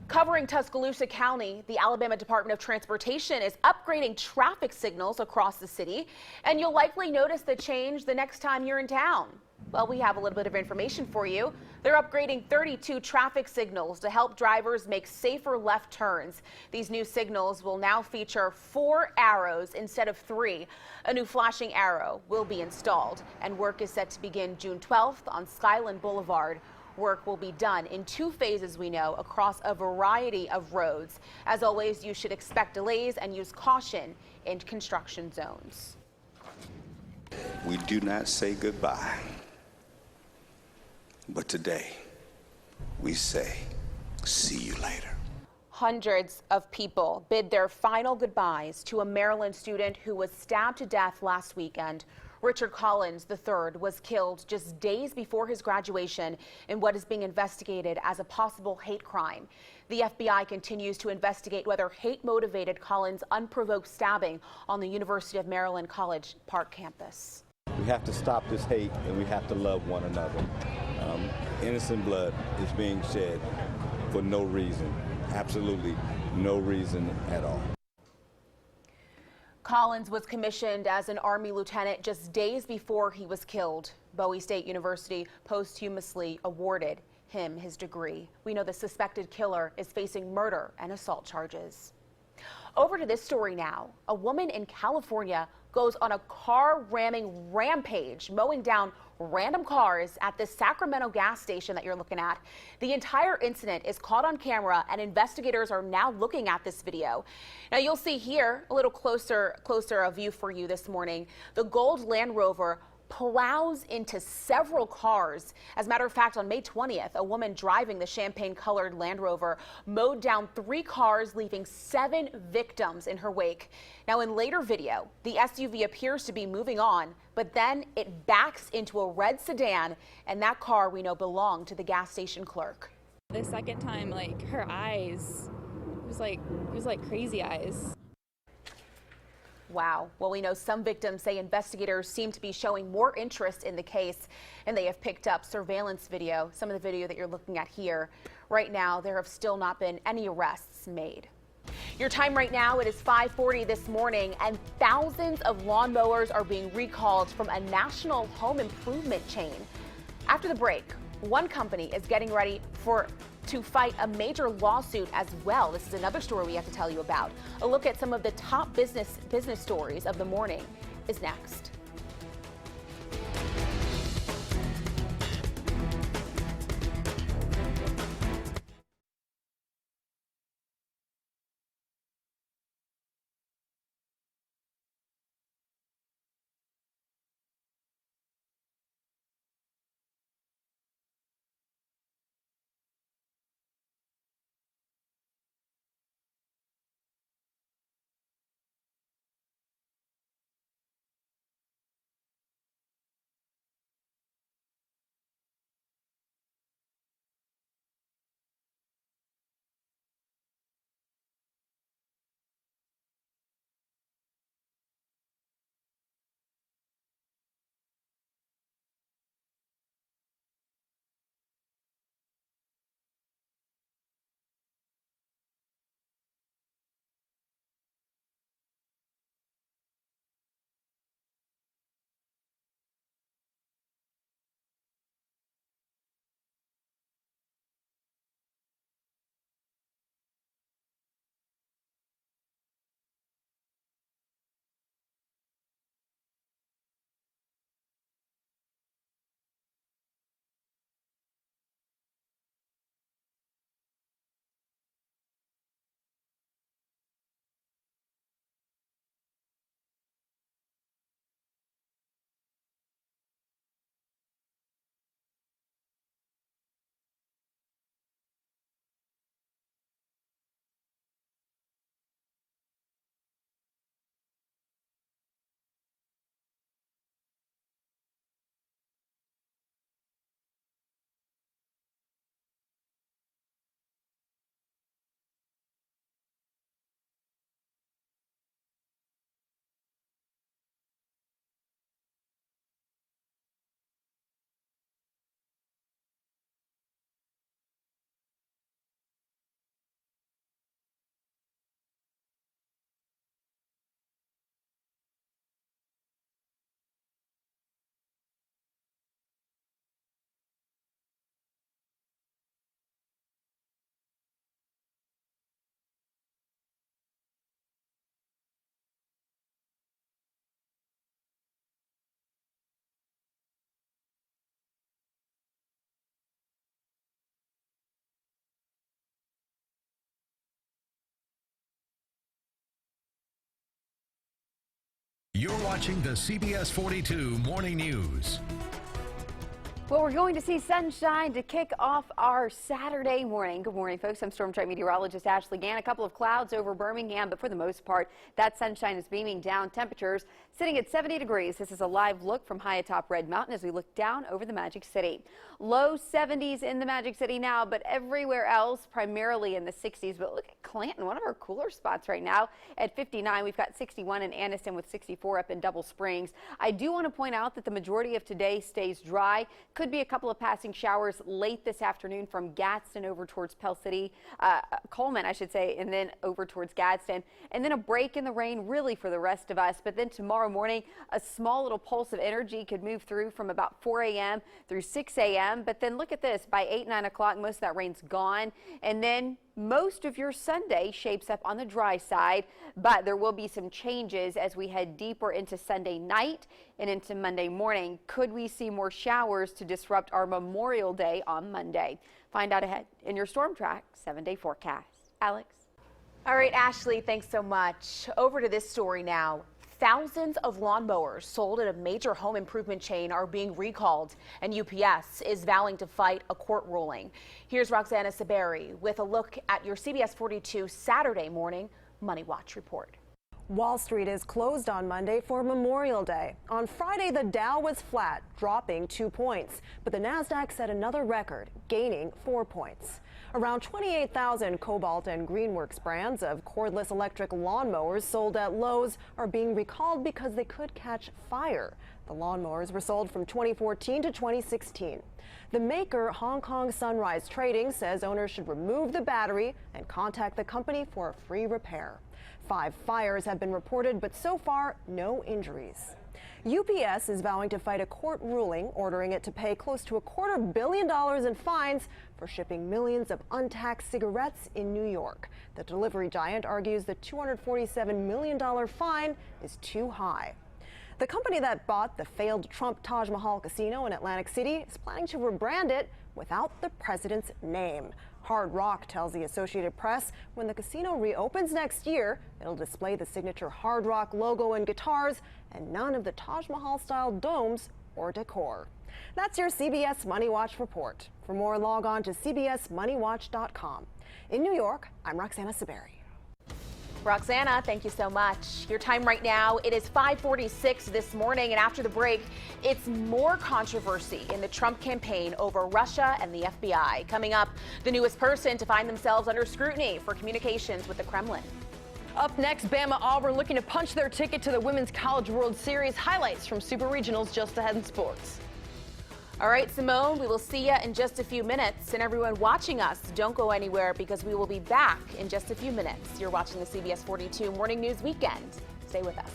Covering Tuscaloosa County, the Alabama Department of Transportation is upgrading traffic signals across the city, and you'll likely notice the change the next time you're in town. Well, we have a little bit of information for you. They're upgrading 32 traffic signals to help drivers make safer left turns. These new signals will now feature 4 arrows instead of 3. A new flashing arrow will be installed, and work is set to begin June 12th on Skyland Boulevard. Work will be done in 2 phases, we know, across a variety of roads. As always, you should expect delays and use caution in construction zones. We do not say goodbye, but today we say, see you later. Hundreds of people bid their final goodbyes to a Maryland student who was stabbed to death last weekend. Richard Collins III was killed just days before his graduation in what is being investigated as a possible hate crime. The FBI continues to investigate whether hate motivated Collins' unprovoked stabbing on the University of Maryland College Park campus. We have to stop this hate and we have to love one another. Innocent blood is being shed for no reason, absolutely no reason at all. Collins was commissioned as an Army lieutenant just days before he was killed. Bowie State University posthumously awarded him his degree. We know the suspected killer is facing murder and assault charges. Over to this story now. A woman in California goes on a car ramming rampage, mowing down random cars at the Sacramento gas station that you're looking at. The entire incident is caught on camera, and investigators are now looking at this video. Now you'll see here a little closer a view for you this morning. The gold Land Rover plows into several cars. As a matter of fact, on May 20th, a woman driving the champagne-colored Land Rover mowed down 3 cars, leaving 7 victims in her wake. Now, in later video, the SUV appears to be moving on, but then it backs into a red sedan, and that car we know belonged to the gas station clerk. The second time, her eyes, it was like crazy eyes. Wow. Well, we know some victims say investigators seem to be showing more interest in the case, and they have picked up surveillance video, some of the video that you're looking at here. Right now, there have still not been any arrests made. Your time right now, it is 5:40 this morning, and thousands of lawnmowers are being recalled from a national home improvement chain. After the break, one company is getting ready to fight a major lawsuit as well. This is another story we have to tell you about. A look at some of the top business stories of the morning is next. You're watching the CBS 42 Morning News. Well, we're going to see sunshine to kick off our Saturday morning. Good morning, folks. I'm Storm Track Meteorologist Ashley Gann. A couple of clouds over Birmingham, but for the most part, that sunshine is beaming down. Temperatures sitting at 70 degrees. This is a live look from high atop Red Mountain as we look down over the Magic City. Low 70s in the Magic City now, but everywhere else primarily in the 60s. But look at Clanton, one of our cooler spots right now at 59. We've got 61 in Anniston with 64 up in Double Springs. I do want to point out that the majority of today stays dry. Could be a couple of passing showers late this afternoon from Gadsden over towards Pell City, Coleman, I should say, and then over towards Gadsden. And then a break in the rain really for the rest of us. But then tomorrow morning, a small little pulse of energy could move through from about 4 a.m. through 6 a.m. But then look at this, by 8, 9 o'clock, most of that rain's gone. And then most of your Sunday shapes up on the dry side, but there will be some changes as we head deeper into Sunday night and into Monday morning. Could we see more showers to disrupt our Memorial Day on Monday? Find out ahead in your Storm Track 7-day forecast. Alex? All right, Ashley, thanks so much. Over to this story now. Thousands of lawnmowers sold at a major home improvement chain are being recalled, and UPS is vowing to fight a court ruling. Here's Roxana Saberi with a look at your CBS 42 Saturday morning Money Watch report. Wall Street is closed on Monday for Memorial Day. On Friday, the Dow was flat, dropping 2 points, but the Nasdaq set another record, gaining 4 points. Around 28,000 Cobalt and Greenworks brands of cordless electric lawnmowers sold at Lowe's are being recalled because they could catch fire. The lawnmowers were sold from 2014 to 2016. The maker, Hong Kong Sunrise Trading, says owners should remove the battery and contact the company for a free repair. 5 fires have been reported, but so far, no injuries. UPS is vowing to fight a court ruling ordering it to pay close to $250 million in fines for shipping millions of untaxed cigarettes in New York. The delivery giant argues the $247 million fine is too high. The company that bought the failed Trump Taj Mahal casino in Atlantic City is planning to rebrand it without the president's name. Hard Rock tells the Associated Press when the casino reopens next year, it'll display the signature Hard Rock logo and guitars and none of the Taj Mahal-style domes or decor. That's your CBS Money Watch report. For more, log on to cbsmoneywatch.com. In New York, I'm Roxana Saberi. Roxana, thank you so much. Your time right now, it is 5:46 this morning, and after the break, it's more controversy in the Trump campaign over Russia and the FBI. Coming up, the newest person to find themselves under scrutiny for communications with the Kremlin. Up next, Bama Auburn looking to punch their ticket to the Women's College World Series. Highlights from Super Regionals just ahead in sports. All right, Simone, we will see you in just a few minutes. And everyone watching us, don't go anywhere because we will be back in just a few minutes. You're watching the CBS 42 Morning News Weekend. Stay with us.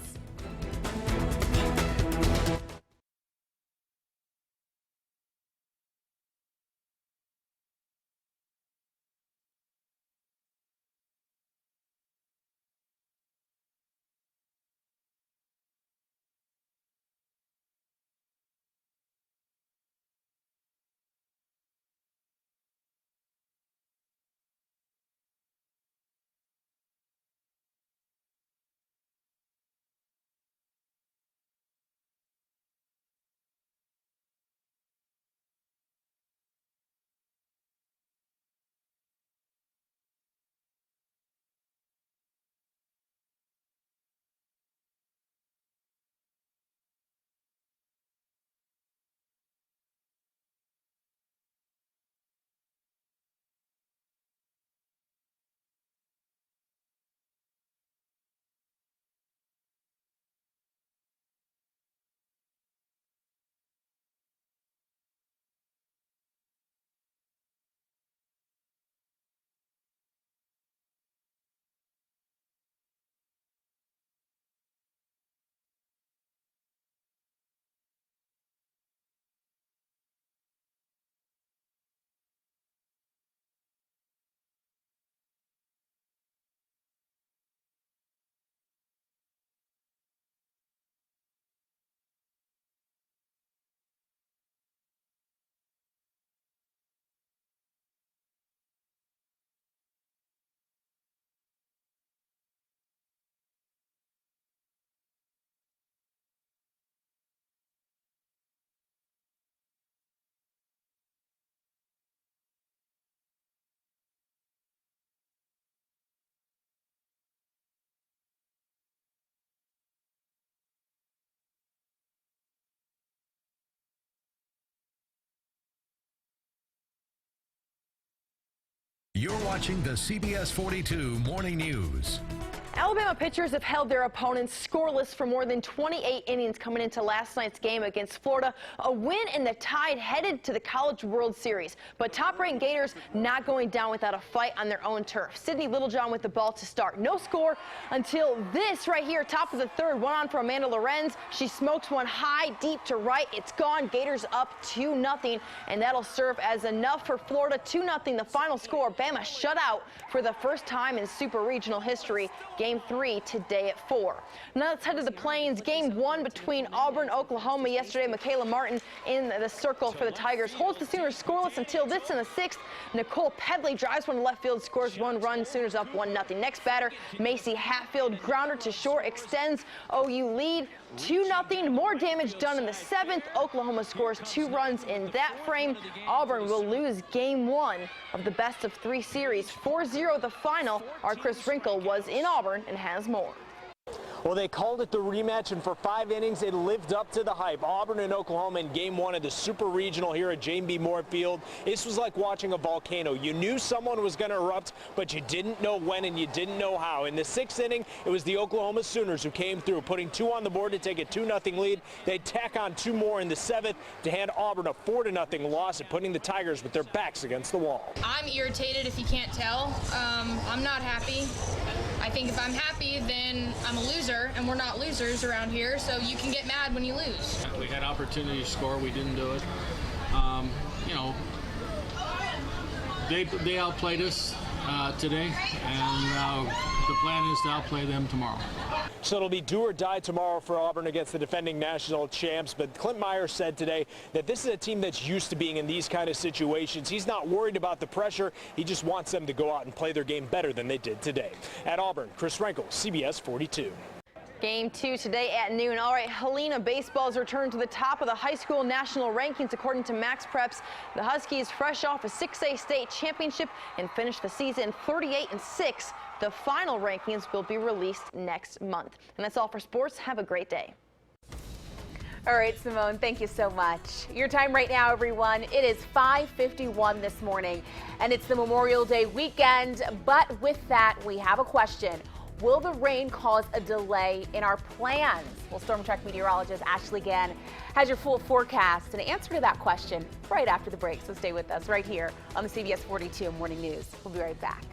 You're watching the CBS 42 Morning News. Alabama pitchers have held their opponents scoreless for more than 28 innings coming into last night's game against Florida. A win and the Tide headed to the College World Series. But top-ranked Gators not going down without a fight on their own turf. Sydney Littlejohn with the ball to start. No score until this right here, top of the third. One on for Amanda Lorenz. She smokes one high, deep to right. It's gone. Gators up 2-0, and that'll serve as enough for Florida. 2-0, the final score. Bama shut out for the first time in Super Regional history. Game 3 today at 4. Now let's head to the Plains. Game 1 between Auburn, Oklahoma yesterday. Michaela Martin in the circle for the Tigers holds the Sooners scoreless until this in the 6th. Nicole Pedley drives one to left field, scores one run. Sooners up 1-0. Next batter, Macy Hatfield, grounder to short, extends OU lead 2-0. More damage done in the 7th. Oklahoma scores 2 runs in that frame. Auburn will lose game 1 of the best of 3 series. 4-0 the final. Our Chris Wrinkle was in Auburn and has more. Well, they called it the rematch, and for 5 innings, it lived up to the hype. Auburn and Oklahoma in Game 1 of the Super Regional here at James B. Moore Field. This was like watching a volcano. You knew someone was going to erupt, but you didn't know when and you didn't know how. In the 6th inning, it was the Oklahoma Sooners who came through, putting 2 on the board to take a 2-0 lead. They'd tack on 2 more in the 7th to hand Auburn a 4-0 loss and putting the Tigers with their backs against the wall. I'm irritated if you can't tell. I'm not happy. I think if I'm happy, then I'm a loser, and we're not losers around here, so you can get mad when you lose. We had opportunity to score, we didn't do it. You know, they outplayed us today, and the plan is to outplay them tomorrow. So it'll be do or die tomorrow for Auburn against the defending national champs. But Clint Meyer said today that this is a team that's used to being in these kind of situations. He's not worried about the pressure. He just wants them to go out and play their game better than they did today. At Auburn, Chris Renkel, CBS 42. Game 2 today at noon. All right, Helena baseball's returned to the top of the high school national rankings according to Max Preps. The Huskies fresh off a 6A state championship and finished the season 38-6. The final rankings will be released next month. And that's all for sports. Have a great day. All right, Simone, thank you so much. Your time right now, everyone, it is 5:51 this morning, and it's the Memorial Day weekend. But with that, we have a question. Will the rain cause a delay in our plans? Well, Storm Track meteorologist Ashley Gann has your full forecast and answer to that question right after the break. So stay with us right here on the CBS 42 Morning News. We'll be right back.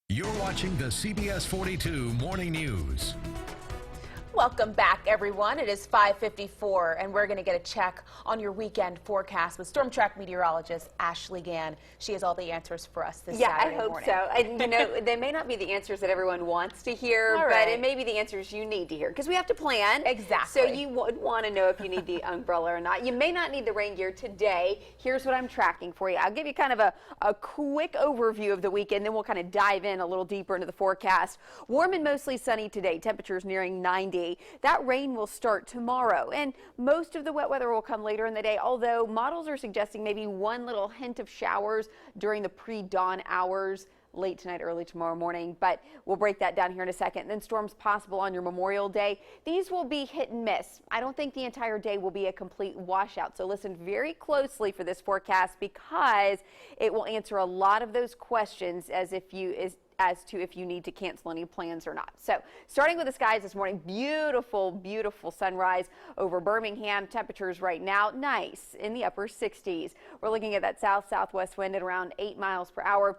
You're watching the CBS 42 Morning News. Welcome back, everyone. It is 5:54, and we're going to get a check on your weekend forecast with Storm Track meteorologist Ashley Gann. She has all the answers for us this Saturday morning. Yeah, I hope so. And, you know, they may not be the answers that everyone wants to hear, but it may be the answers you need to hear, because we have to plan. Exactly. So you would want to know if you need the umbrella or not. You may not need the rain gear today. Here's what I'm tracking for you. I'll give you kind of a quick overview of the weekend, then we'll kind of dive in a little deeper into the forecast. Warm and mostly sunny today. Temperatures nearing 90. Tennessee. That rain will start tomorrow, and most of the wet weather will come later in the day, although models are suggesting maybe one little hint of showers during the pre-dawn hours late tonight, early tomorrow morning, but we'll break that down here in a second. And then storms possible on your Memorial Day. These will be hit and miss. I don't think the entire day will be a complete washout. So listen very closely for this forecast because it will answer a lot of those questions as to if you need to cancel any plans or not. So starting with the skies this morning, beautiful, beautiful sunrise over Birmingham. Temperatures right now, nice in the upper 60s. We're looking at that south-southwest wind at around 8 miles per hour.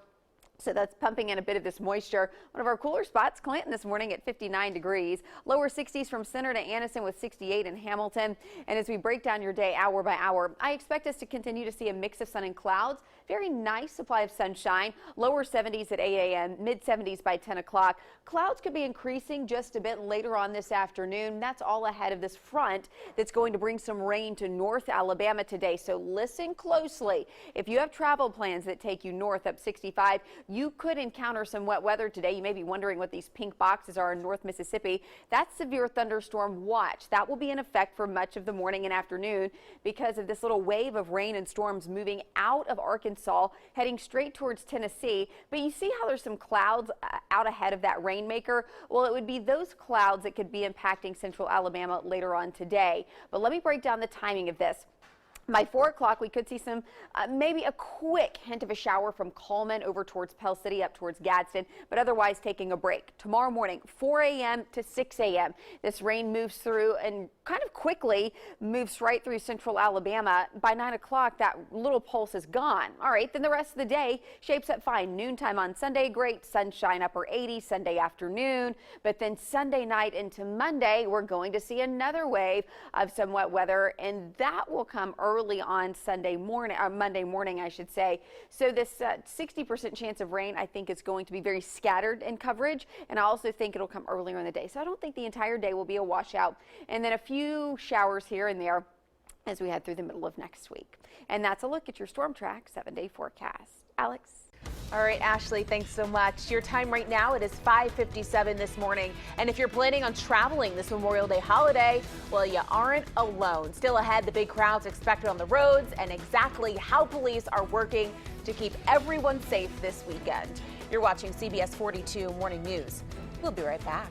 So that's pumping in a bit of this moisture. One of our cooler spots, Clanton, this morning at 59 degrees. Lower 60s from Center to Anniston with 68 in Hamilton. And as we break down your day hour by hour, I expect us to continue to see a mix of sun and clouds. Very nice supply of sunshine. Lower 70s at 8 a.m., mid 70s by 10 o'clock. Clouds could be increasing just a bit later on this afternoon. That's all ahead of this front that's going to bring some rain to North Alabama today. So listen closely. If you have travel plans that take you north up 65, you could encounter some wet weather today. You may be wondering what these pink boxes are in North Mississippi. That's severe thunderstorm watch. That will be in effect for much of the morning and afternoon because of this little wave of rain and storms moving out of Arkansas, heading straight towards Tennessee. But you see how there's some clouds out ahead of that rainmaker? Well, it would be those clouds that could be impacting central Alabama later on today. But let me break down the timing of this. By 4 o'clock, we could see some, maybe a quick hint of a shower from Coleman over towards Pell City, up towards Gadsden, but otherwise taking a break. Tomorrow morning, 4 a.m. to 6 a.m., this rain moves through and kind of quickly moves right through central Alabama. By 9 o'clock, that little pulse is gone. All right, then the rest of the day shapes up fine. Noontime on Sunday, great sunshine, upper 80s Sunday afternoon. But then Sunday night into Monday, we're going to see another wave of some wet weather, and that will come early on Sunday morning, or Monday morning, I should say. So this 60% chance of rain, I think, is going to be very scattered in coverage, and I also think it'll come earlier in the day. So I don't think the entire day will be a washout, and then a few showers here and there as we head through the middle of next week. And that's a look at your Storm Track 7-day forecast. Alex. All right, Ashley, thanks so much. Your time right now, it is 5:57 this morning. And if you're planning on traveling this Memorial Day holiday, well, you aren't alone. Still ahead, the big crowds expected on the roads and exactly how police are working to keep everyone safe this weekend. You're watching CBS 42 Morning News. We'll be right back.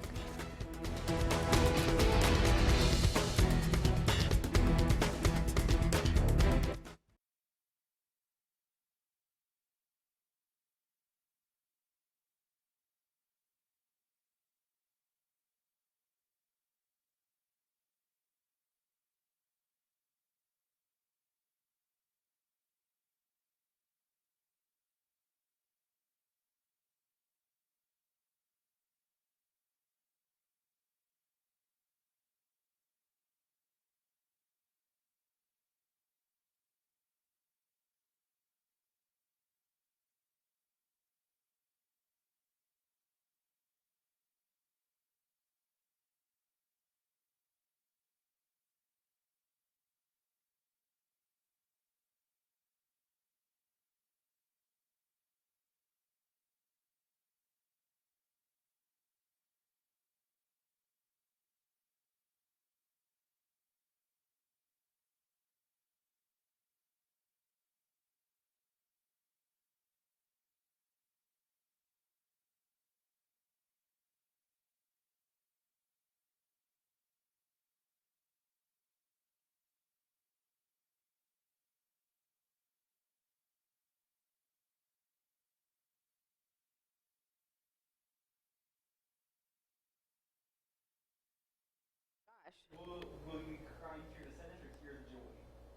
Will you cry through the sadness or tears of joy?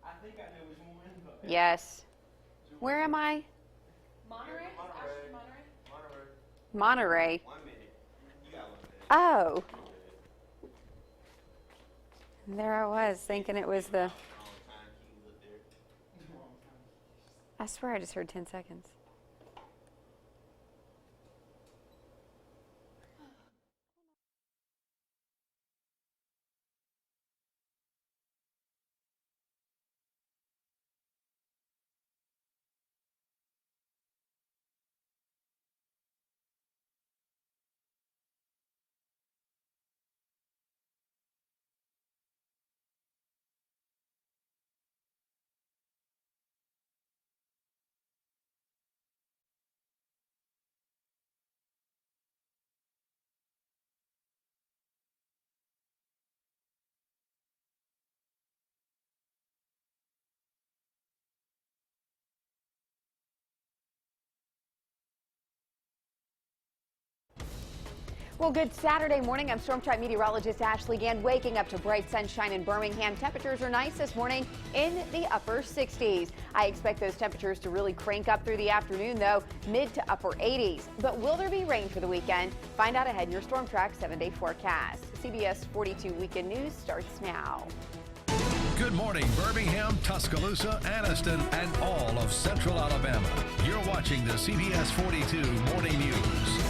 I think I know which one, but Yes. Where am I? Monterey. Monterey. 1 minute. You got 1 minute. Oh. And there I was thinking it was the. I swear I just heard 10 seconds. Well, good Saturday morning. I'm Storm Track meteorologist Ashley Gann, waking up to bright sunshine in Birmingham. Temperatures are nice this morning in the upper 60s. I expect those temperatures to really crank up through the afternoon, though, mid to upper 80s. But will there be rain for the weekend? Find out ahead in your Storm Track 7-day forecast. CBS 42 Weekend News starts now. Good morning, Birmingham, Tuscaloosa, Anniston, and all of Central Alabama. You're watching the CBS 42 Morning News.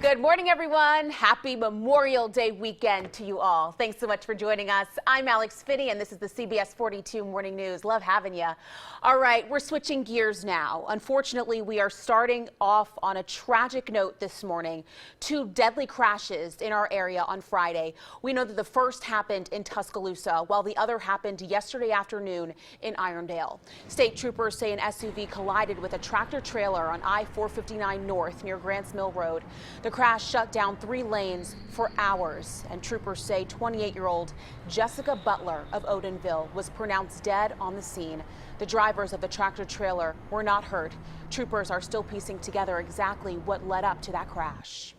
Good morning, everyone. Happy Memorial Day weekend to you all. Thanks so much for joining us. I'm Alex Finney, and this is the CBS 42 Morning News. Love having you. All right, we're switching gears now. Unfortunately, we are starting off on a tragic note this morning. 2 deadly crashes in our area on Friday. We know that the first happened in Tuscaloosa, while the other happened yesterday afternoon in Irondale. State troopers say an SUV collided with a tractor trailer on I-459 North near Grants Mill Road. The crash shut down 3 lanes for hours, and troopers say 28-year-old Jessica Butler of Odenville was pronounced dead on the scene. The drivers of the tractor trailer were not hurt. Troopers are still piecing together exactly what led up to that crash.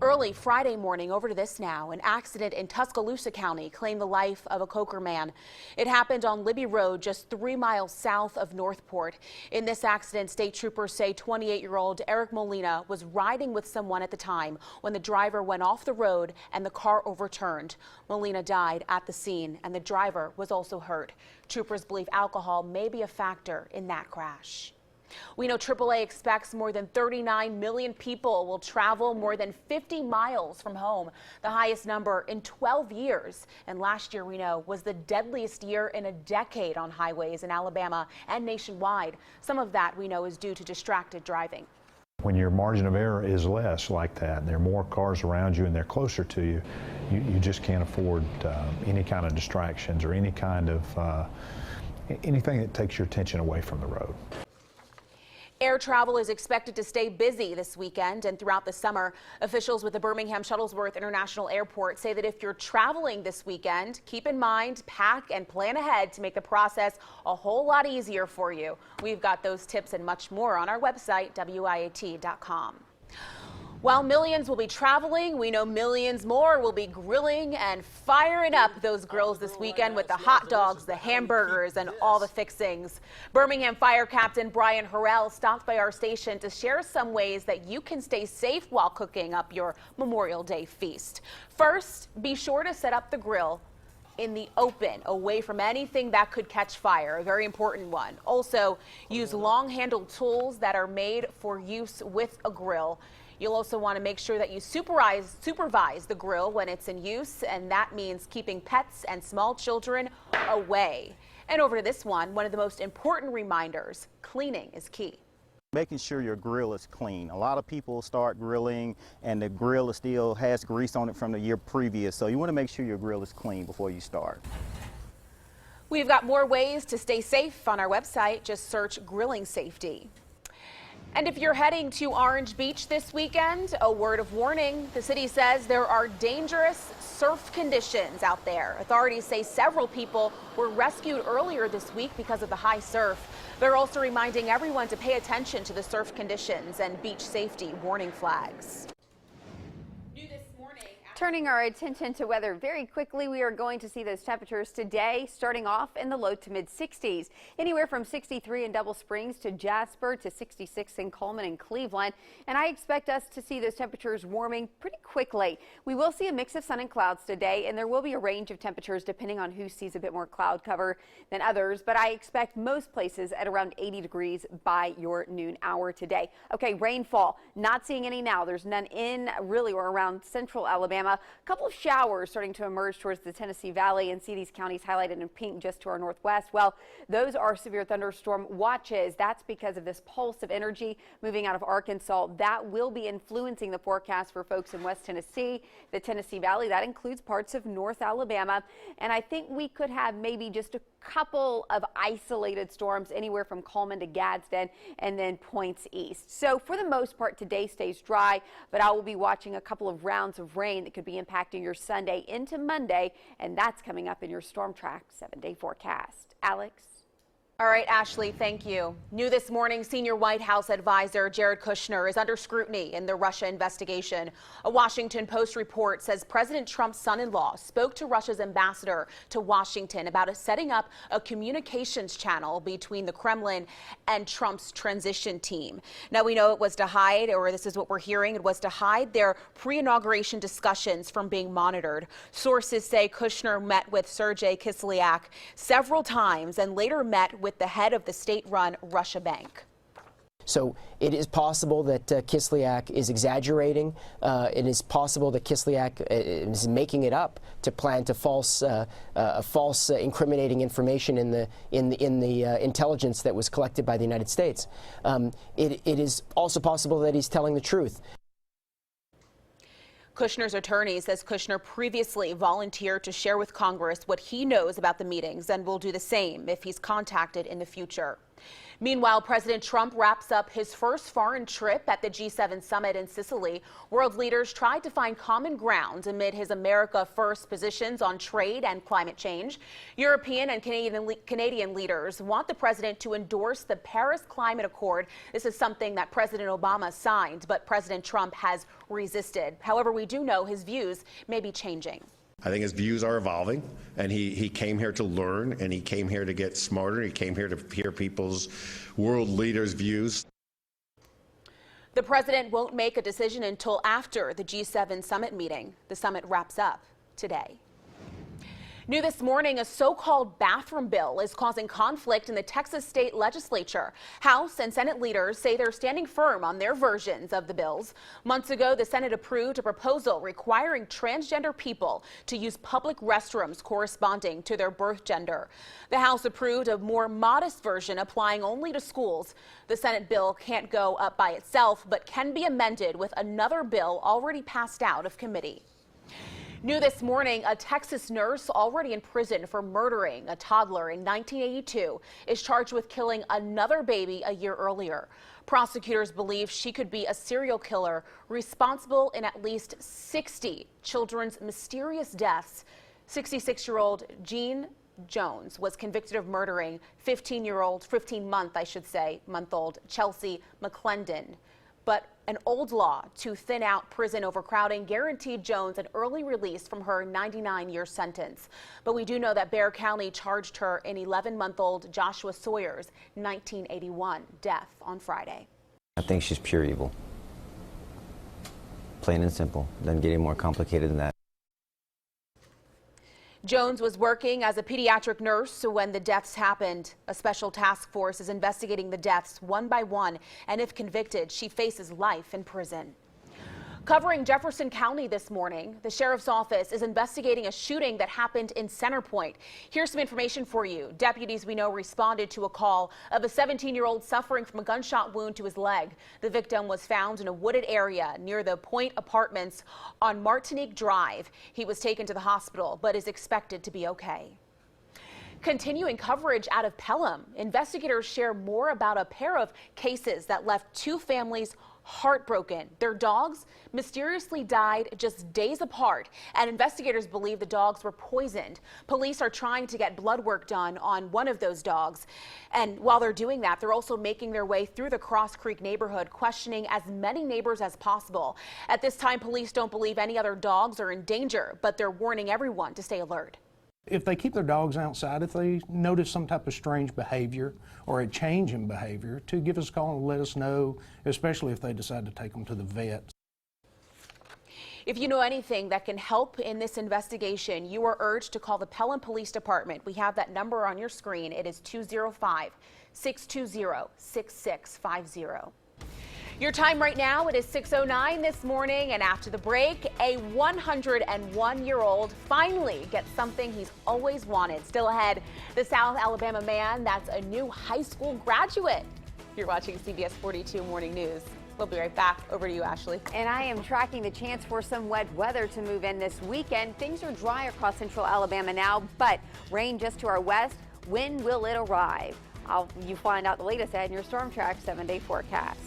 Early Friday morning, over to this now, an accident in Tuscaloosa County claimed the life of a Coker man. It happened on Libby Road, just 3 miles south of Northport. In this accident, state troopers say 28-year-old Eric Molina was riding with someone at the time when the driver went off the road and the car overturned. Molina died at the scene, and the driver was also hurt. Troopers believe alcohol may be a factor in that crash. We know AAA expects more than 39 million people will travel more than 50 miles from home, the highest number in 12 years. And last year, we know, was the deadliest year in a decade on highways in Alabama and nationwide. Some of that, we know, is due to distracted driving. When your margin of error is less like that, and there are more cars around you and they're closer to you, you just can't afford any kind of distractions or any kind of anything that takes your attention away from the road. Air travel is expected to stay busy this weekend and throughout the summer. Officials with the Birmingham Shuttlesworth International Airport say that if you're traveling this weekend, keep in mind, pack and plan ahead to make the process a whole lot easier for you. We've got those tips and much more on our website, WIAT.com. While millions will be traveling, we know millions more will be grilling and firing up those grills this weekend with the hot dogs, the hamburgers, and all the fixings. Birmingham Fire Captain Brian Harrell stopped by our station to share some ways that you can stay safe while cooking up your Memorial Day feast. First, be sure to set up the grill in the open, away from anything that could catch fire, a very important one. Also, use long-handled tools that are made for use with a grill. You'll also want to make sure that you supervise the grill when it's in use, and that means keeping pets and small children away. And over to this one of the most important reminders, cleaning is key. Making sure your grill is clean. A lot of people start grilling and the grill still has grease on it from the year previous, so you want to make sure your grill is clean before you start. We've got more ways to stay safe on our website. Just search grilling safety. And if you're heading to Orange Beach this weekend, a word of warning. The city says there are dangerous surf conditions out there. Authorities say several people were rescued earlier this week because of the high surf. They're also reminding everyone to pay attention to the surf conditions and beach safety warning flags. Turning our attention to weather very quickly, we are going to see those temperatures today starting off in the low to mid 60s, anywhere from 63 in Double Springs to Jasper to 66 in Coleman and Cleveland. And I expect us to see those temperatures warming pretty quickly. We will see a mix of sun and clouds today, and there will be a range of temperatures depending on who sees a bit more cloud cover than others. But I expect most places at around 80 degrees by your noon hour today. Okay, rainfall, not seeing any now. There's none in really or around central Alabama. A couple of showers starting to emerge towards the Tennessee Valley, and see these counties highlighted in pink just to our northwest. Well, those are severe thunderstorm watches. That's because of this pulse of energy moving out of Arkansas. That will be influencing the forecast for folks in West Tennessee, the Tennessee Valley. That includes parts of North Alabama. And I think we could have maybe just a couple of isolated storms anywhere from Coleman to Gadsden and then points east. So for the most part, today stays dry, but I will be watching a couple of rounds of rain that could be impacting your Sunday into Monday, and that's coming up in your Storm Track 7-day forecast. Alex? All right, Ashley, thank you. New this morning, senior White House advisor Jared Kushner is under scrutiny in the Russia investigation. A Washington Post report says President Trump's son-in-law spoke to Russia's ambassador to Washington about setting up a communications channel between the Kremlin and Trump's transition team. Now, we know it was to hide, or this is what we're hearing, it was to hide their pre-inauguration discussions from being monitored. Sources say Kushner met with Sergei Kislyak several times and later met with the head of the state-run Russia Bank. So it is possible that Kislyak is exaggerating. It is possible that Kislyak is making it up to plan to false incriminating information in the intelligence that was collected by the United States. It is also possible that he's telling the truth. Kushner's attorney says Kushner previously volunteered to share with Congress what he knows about the meetings and will do the same if he's contacted in the future. Meanwhile, President Trump wraps up his first foreign trip at the G7 summit in Sicily. World leaders tried to find common ground amid his America First positions on trade and climate change. European and Canadian leaders want the president to endorse the Paris Climate Accord. This is something that President Obama signed, but President Trump has resisted. However, we do know his views may be changing. I think his views are evolving, and he came here to learn, and he came here to get smarter. He came here to hear people's world leaders' views. The president won't make a decision until after the G7 summit meeting. The summit wraps up today. New this morning, a so-called bathroom bill is causing conflict in the Texas state legislature. House and Senate leaders say they're standing firm on their versions of the bills. Months ago, the Senate approved a proposal requiring transgender people to use public restrooms corresponding to their birth gender. The House approved a more modest version applying only to schools. The Senate bill can't go up by itself, but can be amended with another bill already passed out of committee. New this morning, a Texas nurse already in prison for murdering a toddler in 1982 is charged with killing another baby a year earlier. Prosecutors believe she could be a serial killer responsible in at least 60 children's mysterious deaths. 66-year-old Jean Jones was convicted of murdering 15-month-old Chelsea McClendon. But an old law to thin out prison overcrowding guaranteed Jones an early release from her 99-year sentence. But we do know that Bexar County charged her in 11-month-old Joshua Sawyer's 1981 death on Friday. I think she's pure evil. Plain and simple. Doesn't get any more complicated than that. Jones was working as a pediatric nurse when the deaths happened. A special task force is investigating the deaths one by one, and if convicted, she faces life in prison. Covering Jefferson County this morning, the sheriff's office is investigating a shooting that happened in Center Point. Here's some information for you. Deputies we know responded to a call of a 17-year-old suffering from a gunshot wound to his leg. The victim was found in a wooded area near the Point Apartments on Martinique Drive. He was taken to the hospital, but is expected to be okay. Continuing coverage out of Pelham, investigators share more about a pair of cases that left two families heartbroken. Their dogs mysteriously died just days apart, and investigators believe the dogs were poisoned. Police are trying to get blood work done on one of those dogs. And while they're doing that, they're also making their way through the Cross Creek neighborhood, questioning as many neighbors as possible. At this time, police don't believe any other dogs are in danger, but they're warning everyone to stay alert. If they keep their dogs outside, if they notice some type of strange behavior or a change in behavior, to give us a call and let us know, especially if they decide to take them to the vet. If you know anything that can help in this investigation, you are urged to call the Pelham Police Department. We have that number on your screen. It is 205-620-6650. Your time right now, it is 6:09 this morning, and after the break, a 101-year-old finally gets something he's always wanted. Still ahead, the South Alabama man that's a new high school graduate. You're watching CBS 42 Morning News. We'll be right back. Over to you, Ashley. And I am tracking the chance for some wet weather to move in this weekend. Things are dry across central Alabama now, but rain just to our west. When will it arrive? You find out the latest ahead in your Storm Track 7-day forecast.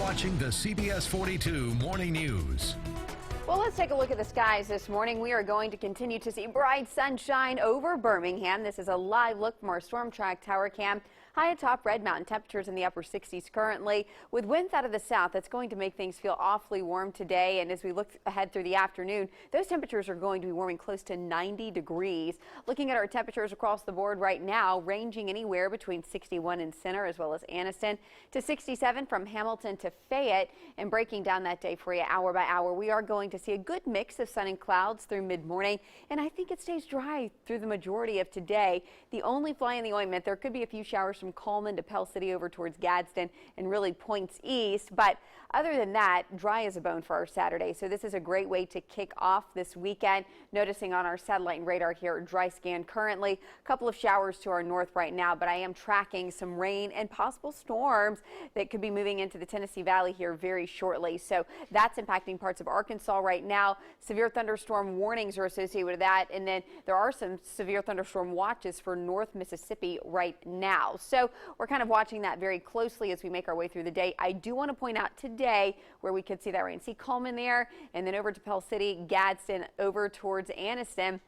watching the CBS 42 Morning News. Well, let's take a look at the skies this morning. We are going to continue to see bright sunshine over Birmingham. This is a live look from our Storm Track Tower Cam. High atop Red Mountain, temperatures in the upper 60s currently. With winds out of the south, that's going to make things feel awfully warm today. And as we look ahead through the afternoon, those temperatures are going to be warming close to 90 degrees. Looking at our temperatures across the board right now, ranging anywhere between 61 in Center as well as Anniston to 67 from Hamilton to Fayette. And breaking down that day for you hour by hour, we are going to see a good mix of sun and clouds through mid-morning. And I think it stays dry through the majority of today. The only fly in the ointment, there could be a few showers from Coleman to Pell City over towards Gadsden and really points east. But other than that, dry as a bone for our Saturday. So this is a great way to kick off this weekend. Noticing on our satellite and radar here, dry scan currently. A couple of showers to our north right now, but I am tracking some rain and possible storms that could be moving into the Tennessee Valley here very shortly. So that's impacting parts of Arkansas right now. Severe thunderstorm warnings are associated with that. And then there are some severe thunderstorm watches for North Mississippi right now. So we're kind of watching that very closely as we make our way through the day. I do want to point out today where we could see that rain. See Coleman there, and then over to Pell City, Gadsden, over towards Anniston.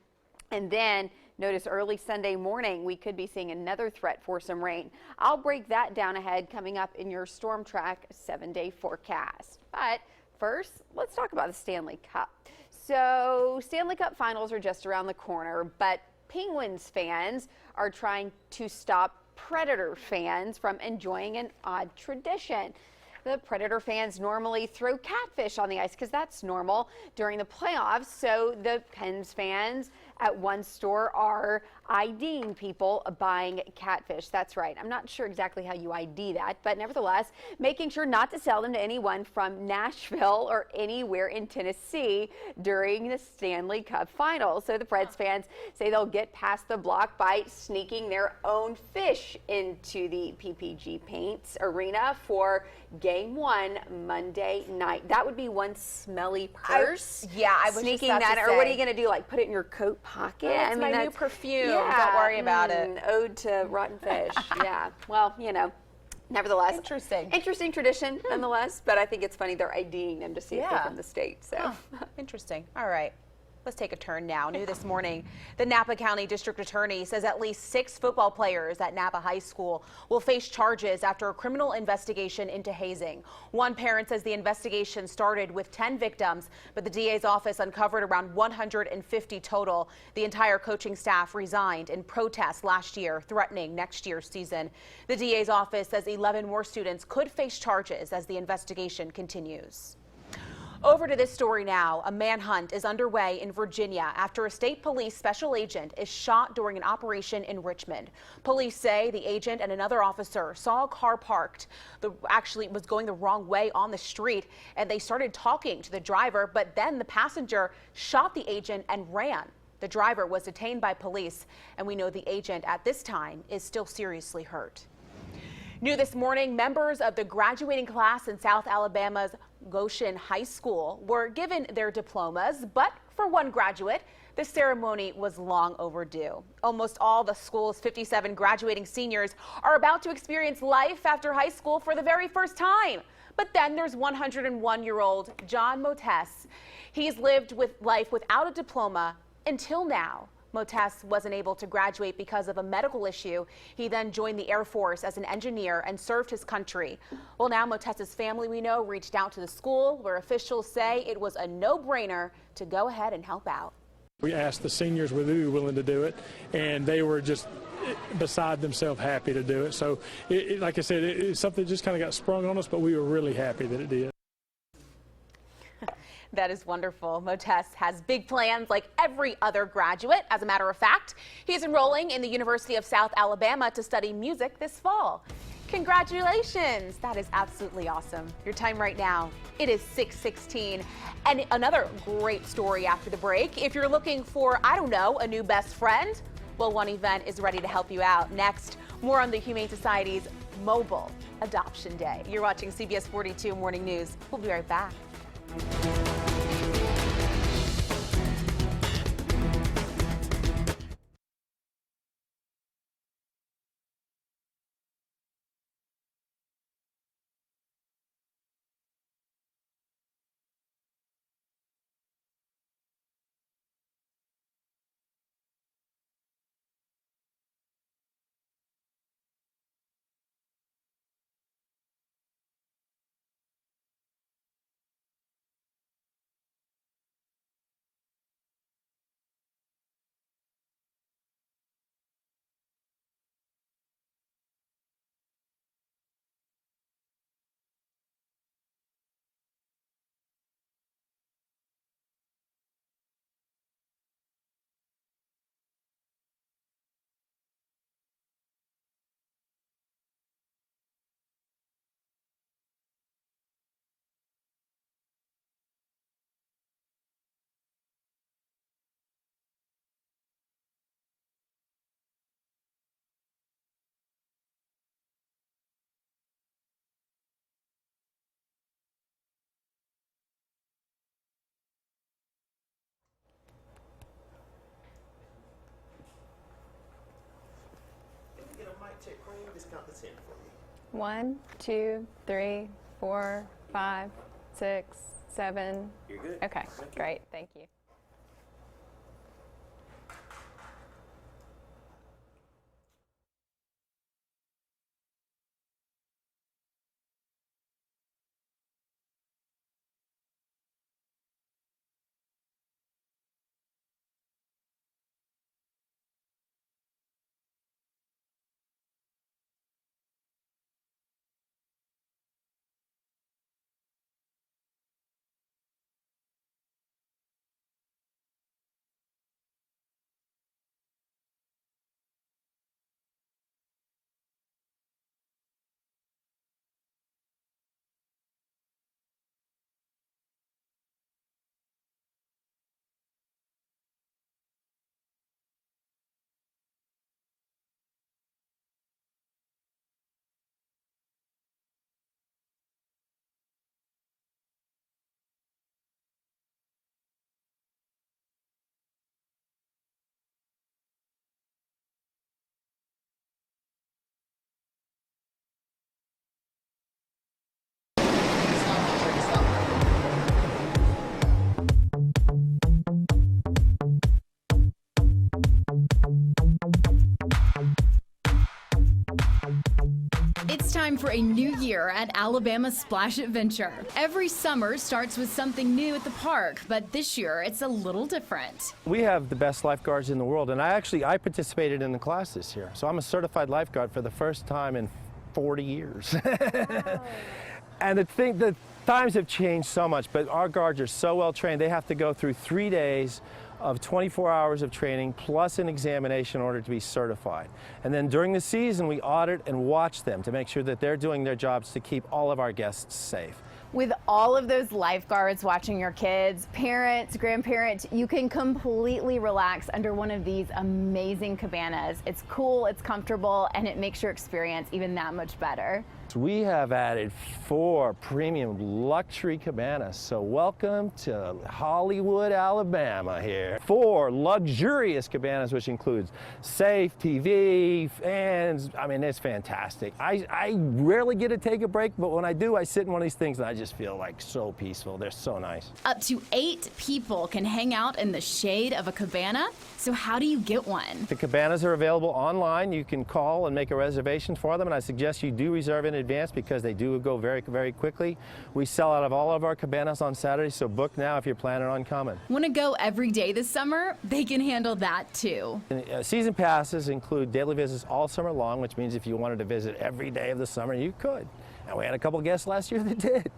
And then notice early Sunday morning, we could be seeing another threat for some rain. I'll break that down ahead coming up in your Storm Track 7-day forecast. But first, let's talk about the Stanley Cup. So Stanley Cup finals are just around the corner, but Penguins fans are trying to stop Predator fans from enjoying an odd tradition. The Predator fans normally throw catfish on the ice because that's normal during the playoffs. So the Pens fans at one store are IDing people buying catfish. That's right. I'm not sure exactly how you ID that, but nevertheless, making sure not to sell them to anyone from Nashville or anywhere in Tennessee during the Stanley Cup Finals. So the Preds fans say they'll get past the block by sneaking their own fish into the PPG Paints Arena for Game 1 Monday night. That would be one smelly purse. I was sneaking just about that, to or what are say. you going to do? Like put it in your coat pocket? That's my new perfume. Yeah, Don't worry about it. Ode to rotten fish. Yeah. Well, you know. Nevertheless, interesting tradition nonetheless, but I think it's funny they're IDing them to see if they're from the state. So Interesting. All right. Let's take a turn now. New this morning, the Napa County District Attorney says at least 6 football players at Napa High School will face charges after a criminal investigation into hazing. One parent says the investigation started with 10 victims, but the DA's office uncovered around 150 total. The entire coaching staff resigned in protest last year, threatening next year's season. The DA's office says 11 more students could face charges as the investigation continues. Over to this story now. A manhunt is underway in Virginia after a state police special agent is shot during an operation in Richmond. Police say the agent and another officer saw a car parked. Actually was going the wrong way on the street, and they started talking to the driver, but then the passenger shot the agent and ran. The driver was detained by police, and we know the agent at this time is still seriously hurt. New this morning, members of the graduating class in South Alabama's Goshen High School were given their diplomas, but for one graduate, the ceremony was long overdue. Almost all the school's 57 graduating seniors are about to experience life after high school for the very first time. But then there's 101-year-old John Motess. He's lived with life without a diploma until now. Motess wasn't able to graduate because of a medical issue. He then joined the Air Force as an engineer and served his country. Well, now Motess's family, we know, reached out to the school where officials say it was a no-brainer to go ahead and help out. We asked the seniors whether they were willing to do it, and they were just beside themselves happy to do it. So, like I said, it's something that just kind of got sprung on us, but we were really happy that it did. That is wonderful. Motess has big plans like every other graduate. As a matter of fact, he's enrolling in the University of South Alabama to study music this fall. Congratulations. That is absolutely awesome. Your time right now, it is 6:16. And another great story after the break. If you're looking for, I don't know, a new best friend, well, one event is ready to help you out. Next, more on the Humane Society's Mobile Adoption Day. You're watching CBS 42 Morning News. We'll be right back. just count this in for me. 1, 2, 3, 4, 5, 6, 7. You're good. Okay, great. Thank you. It's time for a new year at Alabama Splash Adventure. Every summer starts with something new at the park, but this year it's a little different. We have the best lifeguards in the world, and I participated in the class this year. So I'm a certified lifeguard for the first time in 40 years. Wow. And the times have changed so much, but our guards are so well trained, they have to go through 3 days of 24 hours of training plus an examination in order to be certified. And then during the season, we audit and watch them to make sure that they're doing their jobs to keep all of our guests safe. With all of those lifeguards watching your kids, parents, grandparents, you can completely relax under one of these amazing cabanas. It's cool, it's comfortable, and it makes your experience even that much better. We have added 4 premium luxury cabanas, so welcome to Hollywood, Alabama here. 4 luxurious cabanas, which includes safe, TV, fans. I mean, it's fantastic. I rarely get to take a break, but when I do, I sit in one of these things and I just feel like so peaceful. They're so nice. Up to 8 people can hang out in the shade of a cabana. So how do you get one? The cabanas are available online. You can call and make a reservation for them, and I suggest you do reserve in advance because they do go very, very quickly. We sell out of all of our cabanas on Saturday, so book now if you're planning on coming. Want to go every day this summer? They can handle that too. And, season passes include daily visits all summer long, which means if you wanted to visit every day of the summer, you could. And we had a couple guests last year that did.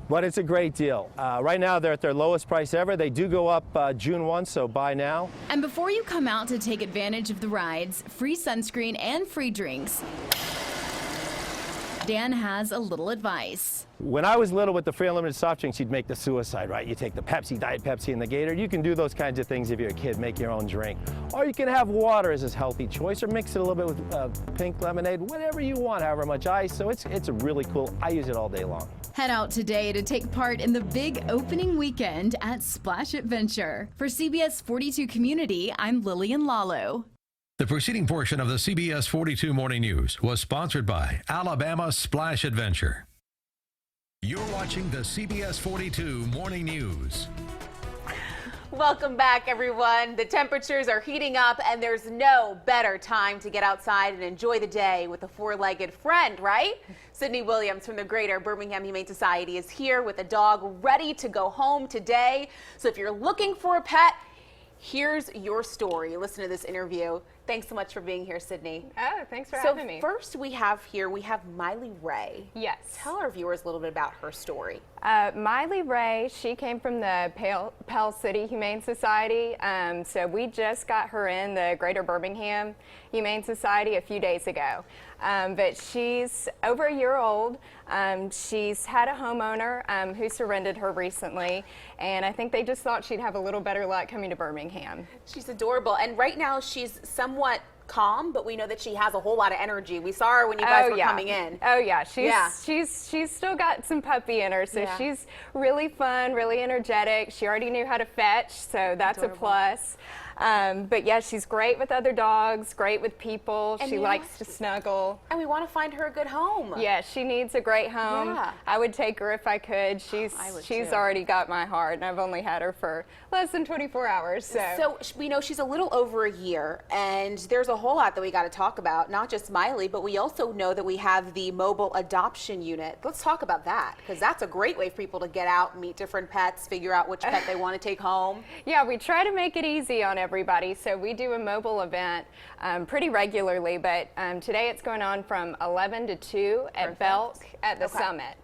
But it's a great deal. Right now, they're at their lowest price ever. They do go up June 1, so buy now. And before you come out to take advantage of the rides, free sunscreen and free drinks, Dan has a little advice. When I was little with the free unlimited soft drinks, you'd make the suicide, right? You take the Pepsi, Diet Pepsi, and the Gator. You can do those kinds of things if you're a kid, make your own drink. Or you can have water as a healthy choice, or mix it a little bit with pink lemonade, whatever you want, however much ice. So it's really cool. I use it all day long. Head out today to take part in the big opening weekend at Splash Adventure. For CBS 42 Community, I'm Lillian Lalo. The preceding portion of the CBS 42 Morning News was sponsored by Alabama Splash Adventure. You're watching the CBS 42 Morning News. Welcome back, everyone. The temperatures are heating up, and there's no better time to get outside and enjoy the day with a four-legged friend, right? Sydney Williams from the Greater Birmingham Humane Society is here with a dog ready to go home today. So if you're looking for a pet, here's your story. Listen to this interview. Thanks so much for being here, Sydney. Oh, thanks for having me. First we have Miley Ray. Yes. Tell our viewers a little bit about her story. Miley Ray, she came from the Pell City Humane Society. So we just got her in the Greater Birmingham Humane Society a few days ago. But she's over a year old. She's had a homeowner who surrendered her recently, and I think they just thought she'd have a little better luck coming to Birmingham. She's adorable, and right now she's somewhat calm, but we know that she has a whole lot of energy. We saw her when you guys were coming in. Oh yeah, she's still got some puppy in her, so she's really fun, really energetic. She already knew how to fetch, so that's a plus. But yeah, she's great with other dogs, great with people. And she likes to snuggle. And we want to find her a good home. Yeah, she needs a great home. Yeah. I would take her if I could. She's already got my heart, and I've only had her for less than 24 hours. So we know she's a little over a year, and there's a whole lot that we got to talk about, not just Miley, but we also know that we have the mobile adoption unit. Let's talk about that, because that's a great way for people to get out, meet different pets, figure out which pet they want to take home. Yeah, we try to make it easy on everybody. So we do a mobile event pretty regularly, but today it's going on from 11 to 2 at Belk at the Summit.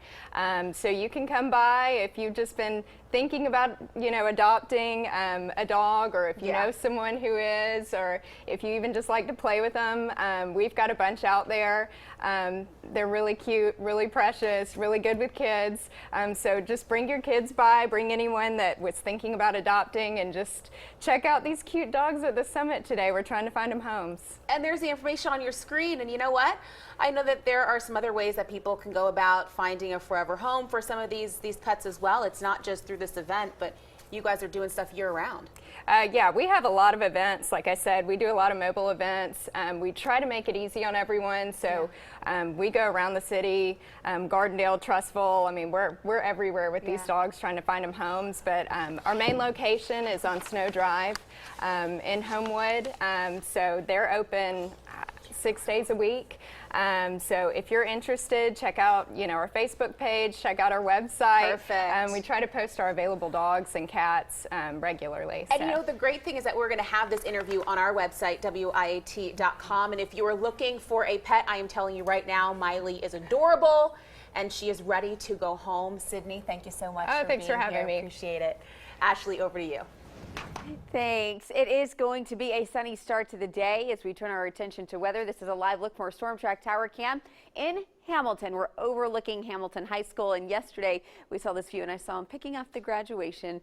So you can come by if you've just been thinking about, adopting a dog, or if you know someone who is, or if you even just like to play with them. We've got a bunch out there. They're really cute, really precious, really good with kids. So just bring your kids by, bring anyone that was thinking about adopting, and just check out these cute dogs at the Summit today. We're trying to find them homes. And there's the information on your screen, and you know what? I know that there are some other ways that people can go about finding a forever home for some of these pets as well. It's not just through this event, but you guys are doing stuff year-round. Yeah, we have a lot of events. Like I said, we do a lot of mobile events. We try to make it easy on everyone. So we go around the city, Gardendale, Trustful. I mean, we're everywhere with these dogs trying to find them homes. But our main location is on Snow Drive in Homewood. So they're open 6 days a week. So if you're interested, check out our Facebook page, check out our website. Perfect. We try to post our available dogs and cats regularly. And the great thing is that we're going to have this interview on our website, WIAT.com. And if you are looking for a pet, I am telling you right now, Miley is adorable and she is ready to go home. Sydney, thank you so much for thanks being for having here. me. Appreciate it. Ashley, over to you. Thanks. It is going to be a sunny start to the day as we turn our attention to weather. This is a live look from our Storm Track Tower Cam in Hamilton. We're overlooking Hamilton High School, and yesterday we saw this view and I saw them picking up the graduation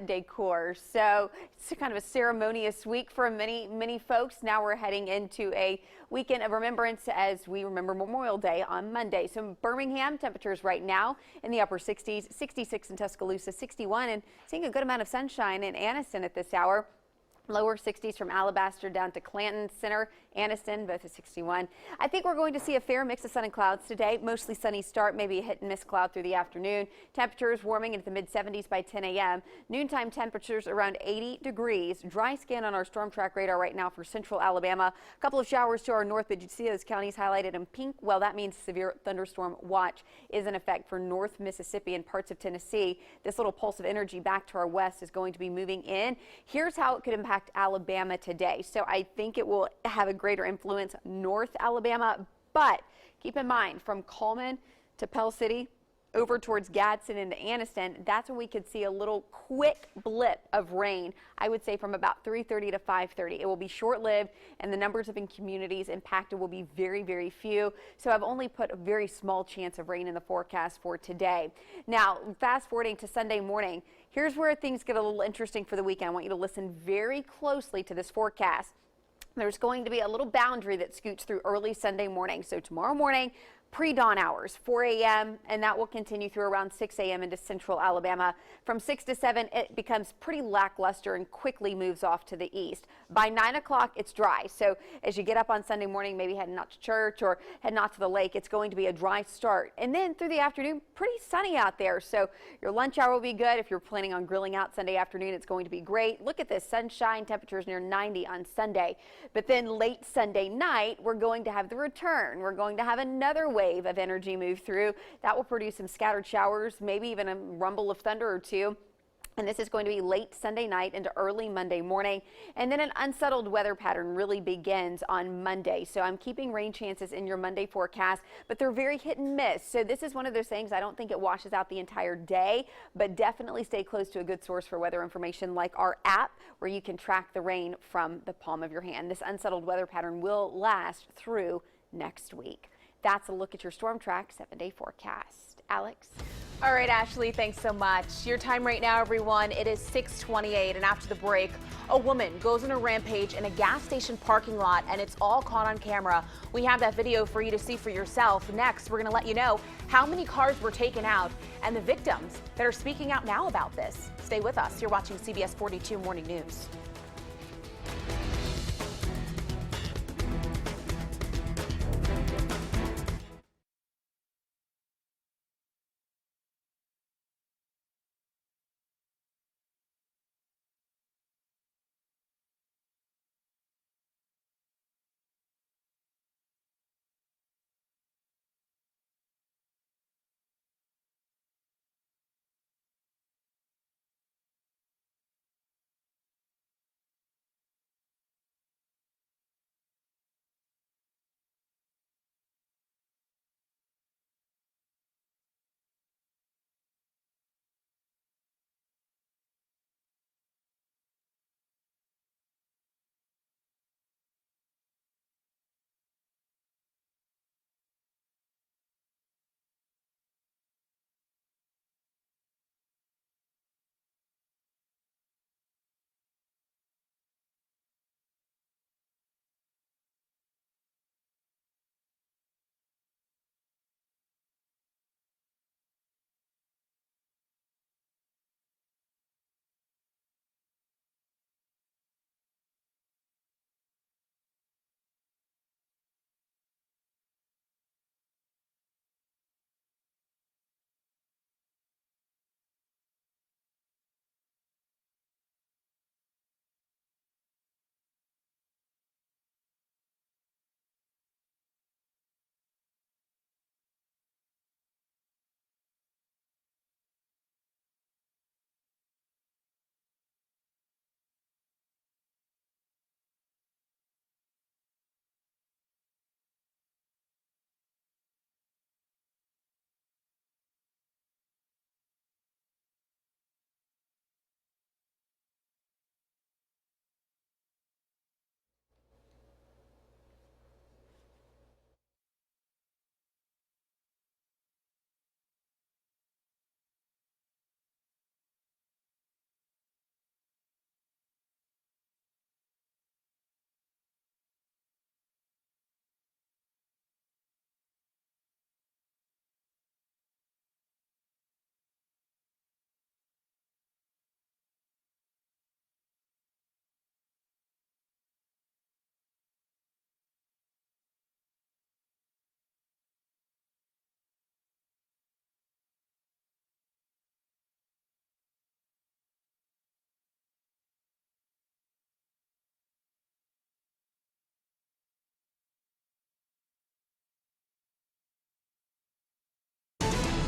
decor. So it's kind of a ceremonious week for many folks. Now we're heading into a weekend of remembrance as we remember Memorial Day on Monday. So in Birmingham, temperatures right now in the upper 60s, 66 in Tuscaloosa, 61, and seeing a good amount of sunshine in Anniston at this hour. Lower 60s from Alabaster down to Clanton Center, Anniston, both at 61. I think we're going to see a fair mix of sun and clouds today. Mostly sunny start, maybe a hit and miss cloud through the afternoon. Temperatures warming into the mid 70s by 10 a.m. Noontime temperatures around 80 degrees. Dry scan on our storm track radar right now for central Alabama. A couple of showers to our north, but you see those counties highlighted in pink? Well, that means severe thunderstorm watch is in effect for North Mississippi and parts of Tennessee. This little pulse of energy back to our west is going to be moving in. Here's how it could impact Alabama today. So I think it will have a greater influence north Alabama, but keep in mind from Coleman to Pell City over towards Gadsden into Anniston, that's when we could see a little quick blip of rain. I would say from about 3:30 to 5:30. It will be short-lived, and the numbers of communities impacted will be very few. So I've only put a very small chance of rain in the forecast for today. Now, fast forwarding to Sunday morning, here's where things get a little interesting for the weekend. I want you to listen very closely to this forecast. There's going to be a little boundary that scoots through early Sunday morning. So tomorrow morning, pre-dawn hours, 4 a.m., and that will continue through around 6 a.m. into central Alabama. From 6 to 7, it becomes pretty lackluster and quickly moves off to the east. By 9 o'clock, it's dry. So as you get up on Sunday morning, maybe heading out to church or heading out to the lake, it's going to be a dry start. And then through the afternoon, pretty sunny out there. So your lunch hour will be good. If you're planning on grilling out Sunday afternoon, it's going to be great. Look at this sunshine, temperatures near 90 on Sunday. But then late Sunday night, we're going to have the return. We're going to have another wave of energy move through. That will produce some scattered showers, maybe even a rumble of thunder or two. And this is going to be late Sunday night into early Monday morning. And then an unsettled weather pattern really begins on Monday. So I'm keeping rain chances in your Monday forecast, but they're very hit and miss. So this is one of those things, I don't think it washes out the entire day, but definitely stay close to a good source for weather information like our app, where you can track the rain from the palm of your hand. This unsettled weather pattern will last through next week. That's a look at your Storm Track 7-day forecast. Alex? All right, Ashley, thanks so much. Your time right now, everyone, it is 6:28, and after the break, a woman goes on a rampage in a gas station parking lot, and it's all caught on camera. We have that video for you to see for yourself. Next, we're going to let you know how many cars were taken out and the victims that are speaking out now about this. Stay with us. You're watching CBS 42 Morning News.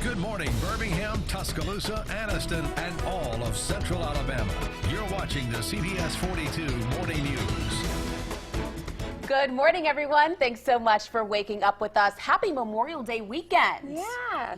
Good morning, Birmingham, Tuscaloosa, Anniston, and all of Central Alabama. You're watching the CBS 42 Morning News. Good morning, everyone. Thanks so much for waking up with us. Happy Memorial Day weekend.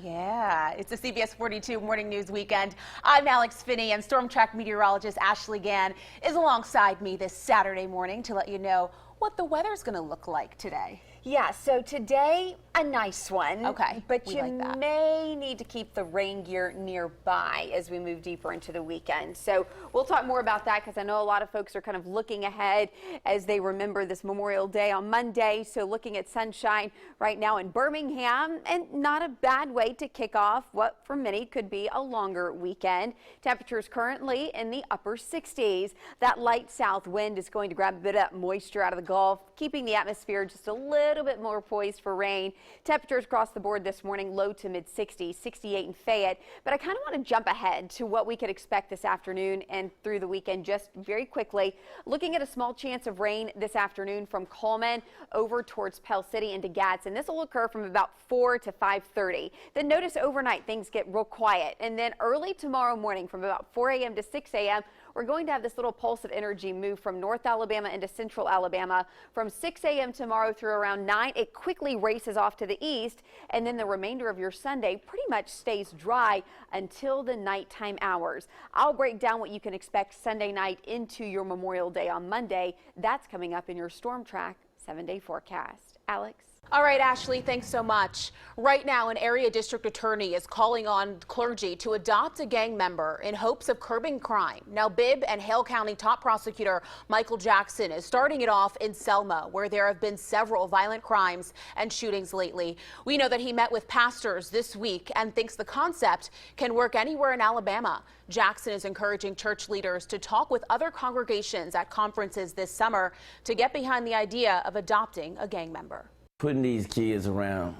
Yeah, it's the CBS 42 Morning News weekend. I'm Alex Finney, and Storm Track meteorologist Ashley Gann is alongside me this Saturday morning to let you know what the weather's going to look like today. Yeah, so today, a nice one. Okay, but we you like that. may need to keep the rain gear nearby as we move deeper into the weekend. So we'll talk more about that because I know a lot of folks are kind of looking ahead as they remember this Memorial Day on Monday. So looking at sunshine right now in Birmingham, and not a bad way to kick off what for many could be a longer weekend. Temperatures currently in the upper 60s. That light south wind is going to grab a bit of moisture out of the Gulf, keeping the atmosphere just a little bit more poised for rain. Temperatures across the board this morning, low to mid 60s, 68 in Fayette. But I kind of want to jump ahead to what we could expect this afternoon and through the weekend just very quickly. Looking at a small chance of rain this afternoon from Coleman over towards Pell City into Gadsden. This will occur from about 4 to 5:30. Then notice overnight things get real quiet. And then early tomorrow morning from about 4 a.m. to 6 a.m. we're going to have this little pulse of energy move from North Alabama into Central Alabama. From 6 a.m. tomorrow through around 9, it quickly races off to the east, and then the remainder of your Sunday pretty much stays dry until the nighttime hours. I'll break down what you can expect Sunday night into your Memorial Day on Monday. That's coming up in your Storm Track 7-day forecast. Alex? All right, Ashley, thanks so much. Right now, an area district attorney is calling on clergy to adopt a gang member in hopes of curbing crime. Now, Bibb and Hale County top prosecutor Michael Jackson is starting it off in Selma, where there have been several violent crimes and shootings lately. We know that he met with pastors this week and thinks the concept can work anywhere in Alabama. Jackson is encouraging church leaders to talk with other congregations at conferences this summer to get behind the idea of adopting a gang member. Putting these kids around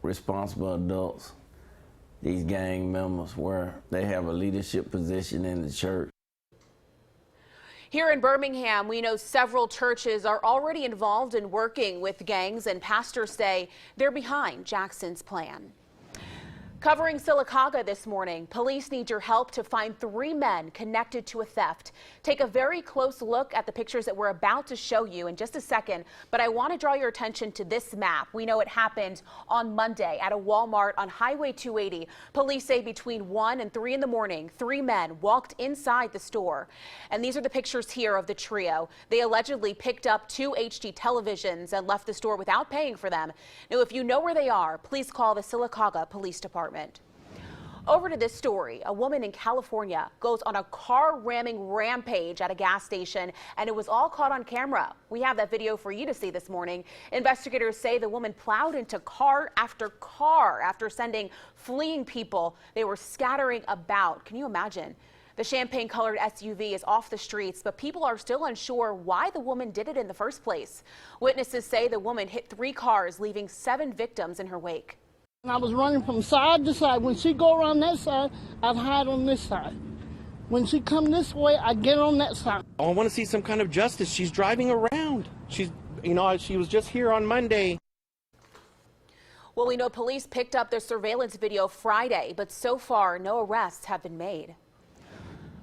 responsible adults, these gang members, where they have a leadership position in the church. Here in Birmingham, we know several churches are already involved in working with gangs, and pastors say they're behind Jackson's plan. Covering Sylacauga this morning, police need your help to find 3 men connected to a theft. Take a very close look at the pictures that we're about to show you in just a second, but I want to draw your attention to this map. We know it happened on Monday at a Walmart on Highway 280. Police say between 1 and 3 in the morning, 3 men walked inside the store. And these are the pictures here of the trio. They allegedly picked up 2 HD televisions and left the store without paying for them. Now, if you know where they are, please call the Sylacauga Police Department. Over to this story. A woman in California goes on a car ramming rampage at a gas station, and it was all caught on camera. We have that video for you to see this morning. Investigators say the woman plowed into car after sending fleeing people. They were scattering about. Can you imagine? The champagne-colored SUV is off the streets, but people are still unsure why the woman did it in the first place. Witnesses say the woman hit 3 cars, leaving 7 victims in her wake. I was running from side to side. When she go around that side, I'd hide on this side. When she come this way, I get on that side. I want to see some kind of justice. She's driving around. She was just here on Monday. Well, we know police picked up their surveillance video Friday, but so far, no arrests have been made.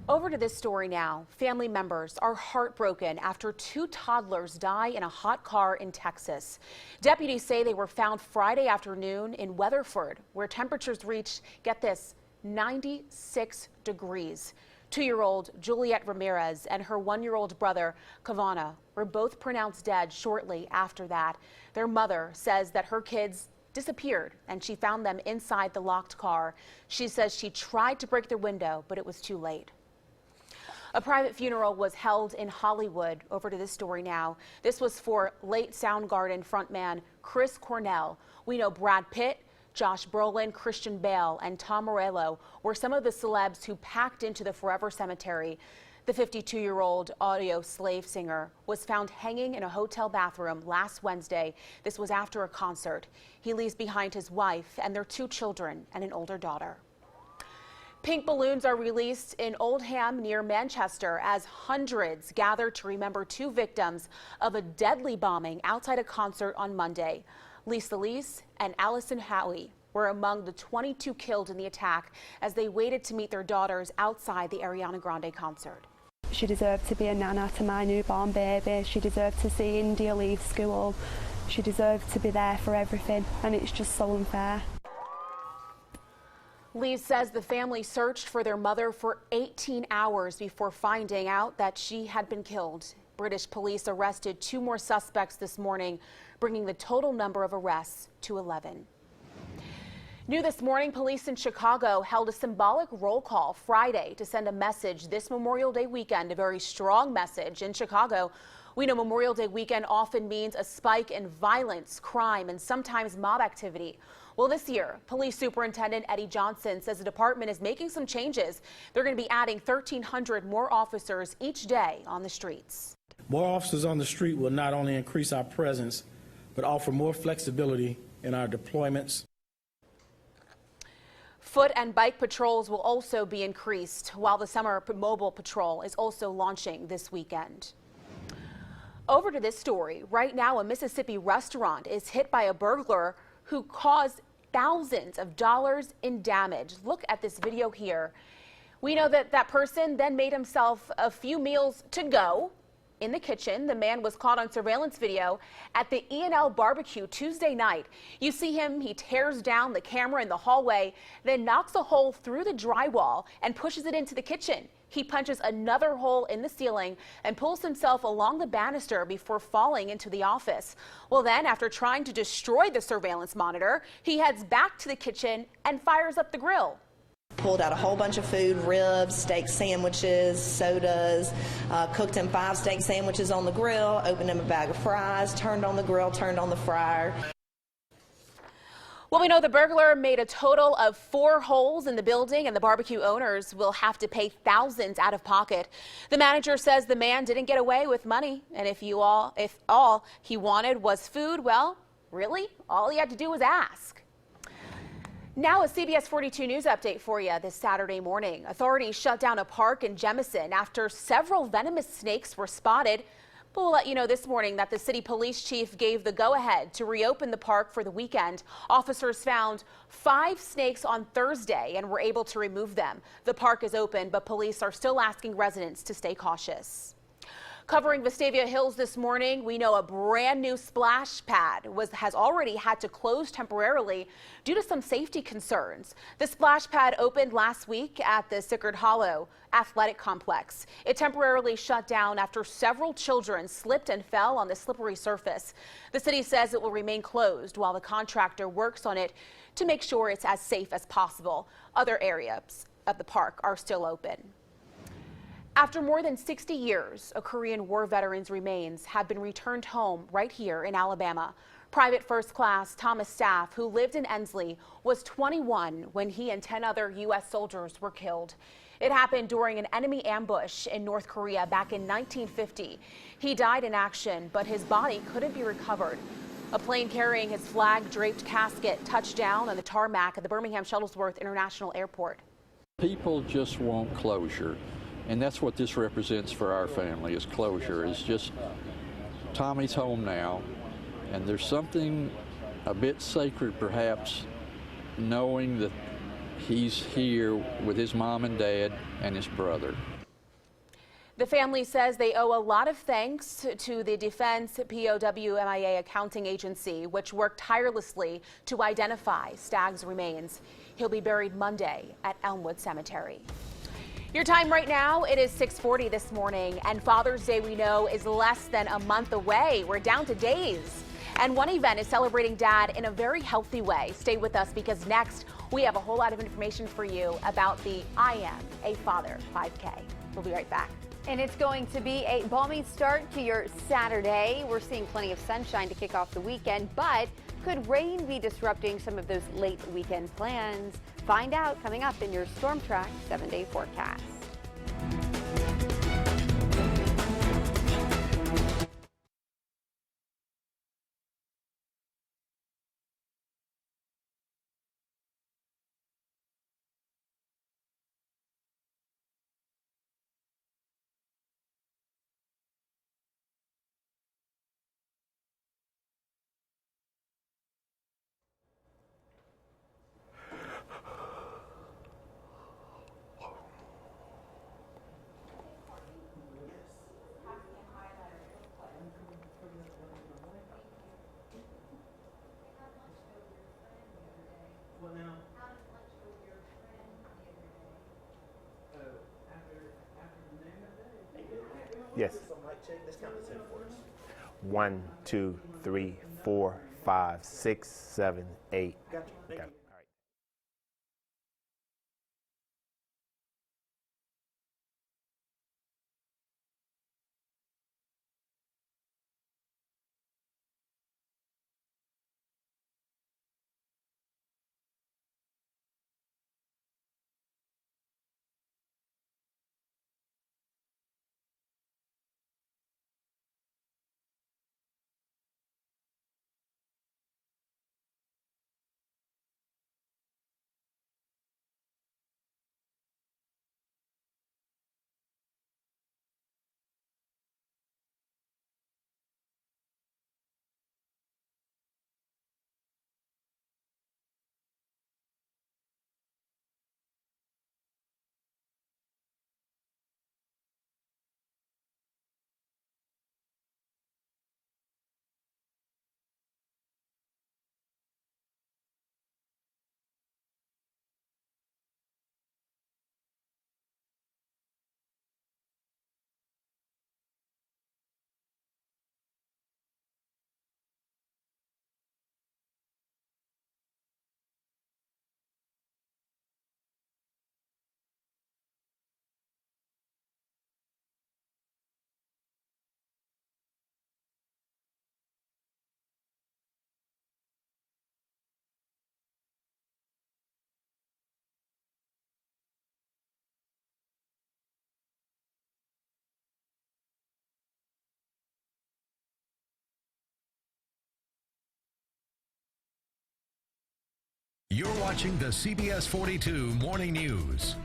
Over to this story now. Family members are heartbroken after 2 toddlers die in a hot car in Texas. Deputies say they were found Friday afternoon in Weatherford, where temperatures reached, get this, 96 degrees. 2-year-old Juliet Ramirez and her 1-year-old brother, Kavana, were both pronounced dead shortly after that. Their mother says that her kids disappeared and she found them inside the locked car. She says she tried to break their window, but it was too late. A private funeral was held in Hollywood. Over to this story now. This was for late Soundgarden frontman Chris Cornell. We know Brad Pitt, Josh Brolin, Christian Bale, and Tom Morello were some of the celebs who packed into the Forever Cemetery. The 52-year-old audio slave singer was found hanging in a hotel bathroom last Wednesday. This was after a concert. He leaves behind his wife and their 2 children and an older daughter. Pink balloons are released in Oldham near Manchester as hundreds gather to remember 2 victims of a deadly bombing outside a concert on Monday. Lisa Leese and Allison Howie were among the 22 killed in the attack as they waited to meet their daughters outside the Ariana Grande concert. She deserved to be a nana to my newborn baby. She deserved to see India leave school. She deserved to be there for everything, and it's just so unfair. Lee says the family searched for their mother for 18 hours before finding out that she had been killed. British police arrested 2 more suspects this morning, bringing the total number of arrests to 11. New this morning, police in Chicago held a symbolic roll call Friday to send a message this Memorial Day weekend, a very strong message. In Chicago, we know Memorial Day weekend often means a spike in violence, crime, and sometimes mob activity. Well, this year, Police Superintendent Eddie Johnson says the department is making some changes. They're going to be adding 1,300 more officers each day on the streets. More officers on the street will not only increase our presence, but offer more flexibility in our deployments. Foot and bike patrols will also be increased, while the summer mobile patrol is also launching this weekend. Over to this story. Right now, a Mississippi restaurant is hit by a burglar who caused thousands of dollars in damage. Look at this video here. We know that that person then made himself a few meals to go in the kitchen. The man was caught on surveillance video at the E&L barbecue Tuesday night. You see him, he tears down the camera in the hallway, then knocks a hole through the drywall and pushes it into the kitchen. He punches another hole in the ceiling and pulls himself along the banister before falling into the office. Well, then, after trying to destroy the surveillance monitor, he heads back to the kitchen and fires up the grill. Pulled out a whole bunch of food, ribs, steak sandwiches, sodas, cooked him 5 steak sandwiches on the grill, opened him a bag of fries, turned on the grill, turned on the fryer. Well, we know the burglar made a total of 4 holes in the building, and the barbecue owners will have to pay thousands out of pocket. The manager says the man didn't get away with money, and if all he wanted was food, well, really, all he had to do was ask. Now a CBS 42 News update for you this Saturday morning. Authorities shut down a park in Jemison after several venomous snakes were spotted. But we'll let you know this morning that the city police chief gave the go-ahead to reopen the park for the weekend. Officers found 5 snakes on Thursday and were able to remove them. The park is open, but police are still asking residents to stay cautious. Covering Vestavia Hills this morning, we know a brand new splash pad has already had to close temporarily due to some safety concerns. The splash pad opened last week at the Sickard Hollow Athletic Complex. It temporarily shut down after several children slipped and fell on the slippery surface. The city says it will remain closed while the contractor works on it to make sure it's as safe as possible. Other areas of the park are still open. After more than 60 years, a Korean War veteran's remains have been returned home right here in Alabama. Private First Class Thomas Staff, who lived in Ensley, was 21 when he and 10 other U.S. soldiers were killed. It happened during an enemy ambush in North Korea back in 1950. He died in action, but his body couldn't be recovered. A plane carrying his flag-draped casket touched down on the tarmac at the Birmingham Shuttlesworth International Airport. People just want closure. And that's what this represents for our family, is closure. It's just Tommy's home now, and there's something a bit sacred perhaps knowing that he's here with his mom and dad and his brother. The family says they owe a lot of thanks to the Defense POW/MIA Accounting Agency, which worked tirelessly to identify Stagg's remains. He'll be buried Monday at Elmwood Cemetery. Your time right now, it is 6:40 this morning, and Father's Day, we know, is less than a month away. We're down to days. And one event is celebrating Dad in a very healthy way. Stay with us because next we have a whole lot of information for you about the I Am a Father 5K. We'll be right back. And it's going to be a balmy start to your Saturday. We're seeing plenty of sunshine to kick off the weekend, but could rain be disrupting some of those late weekend plans? Find out coming up in your Storm Track 7-day forecast. Yes. 1, 2, 3, 4, 5, 6, 7, 8. Got it. You're watching the CBS 42 Morning News.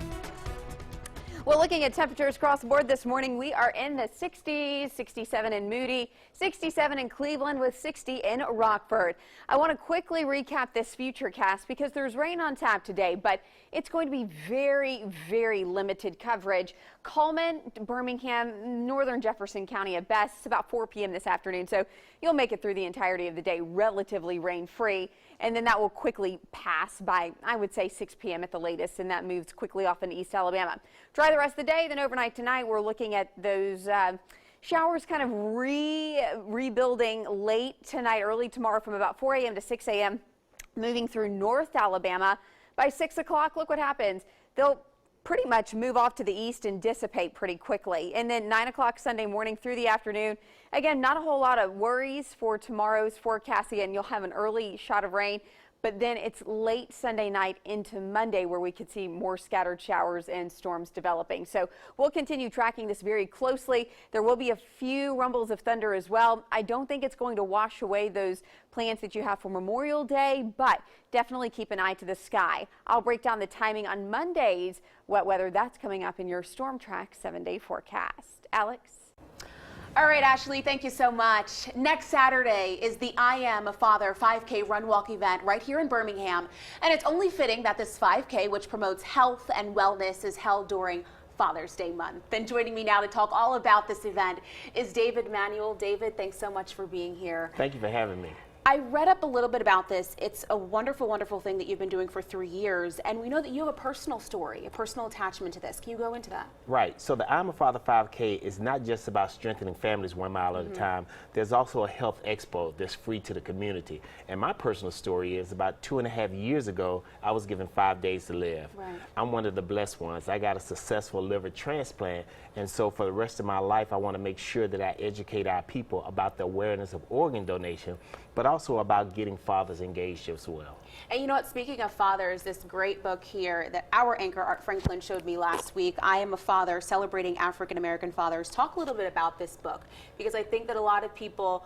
Well, looking at temperatures across the board this morning, we are in the 60s, 67 in Moody, 67 in Cleveland with 60 in Rockford. I want to quickly recap this futurecast because there's rain on tap today, but it's going to be very, very limited coverage. Coleman, Birmingham, northern Jefferson County at best. It's about 4 p.m. this afternoon, so you'll make it through the entirety of the day relatively rain-free. And then that will quickly pass by, I would say, 6 p.m. at the latest, and that moves quickly off into East Alabama. Dry the rest of the day, then overnight tonight, we're looking at those showers kind of rebuilding late tonight, early tomorrow from about 4 a.m. to 6 a.m., moving through North Alabama. By 6 o'clock, look what happens. They'll pretty much move off to the east and dissipate pretty quickly. And then 9 o'clock Sunday morning through the afternoon. Again, not a whole lot of worries for tomorrow's forecast. Again, you'll have an early shot of rain, but then it's late Sunday night into Monday where we could see more scattered showers and storms developing. So we'll continue tracking this very closely. There will be a few rumbles of thunder as well. I don't think it's going to wash away those plans that you have for Memorial Day, but definitely keep an eye to the sky. I'll break down the timing on Monday's wet weather. That's coming up in your Storm Track 7-day forecast. Alex? All right, Ashley, thank you so much. Next Saturday is the I Am a Father 5K Run Walk event right here in Birmingham. And it's only fitting that this 5K, which promotes health and wellness, is held during Father's Day month. And joining me now to talk all about this event is David Manuel. David, thanks so much for being here. Thank you for having me. I read up a little bit about this. It's a wonderful, wonderful thing that you've been doing for 3 years. And we know that you have a personal story, a personal attachment to this. Can you go into that? Right. So the I'm a Father 5K is not just about strengthening families 1 mile at a time. There's also a health expo that's free to the community. And my personal story is about 2.5 years ago, I was given 5 days to live. Right. I'm one of the blessed ones. I got a successful liver transplant. And so for the rest of my life, I want to make sure that I educate our people about the awareness of organ donation, but also about getting fathers engaged as well. And you know what, speaking of fathers, this great book here that our anchor Art Franklin showed me last week, I Am a Father, Celebrating African American Fathers. Talk a little bit about this book, because I think that a lot of people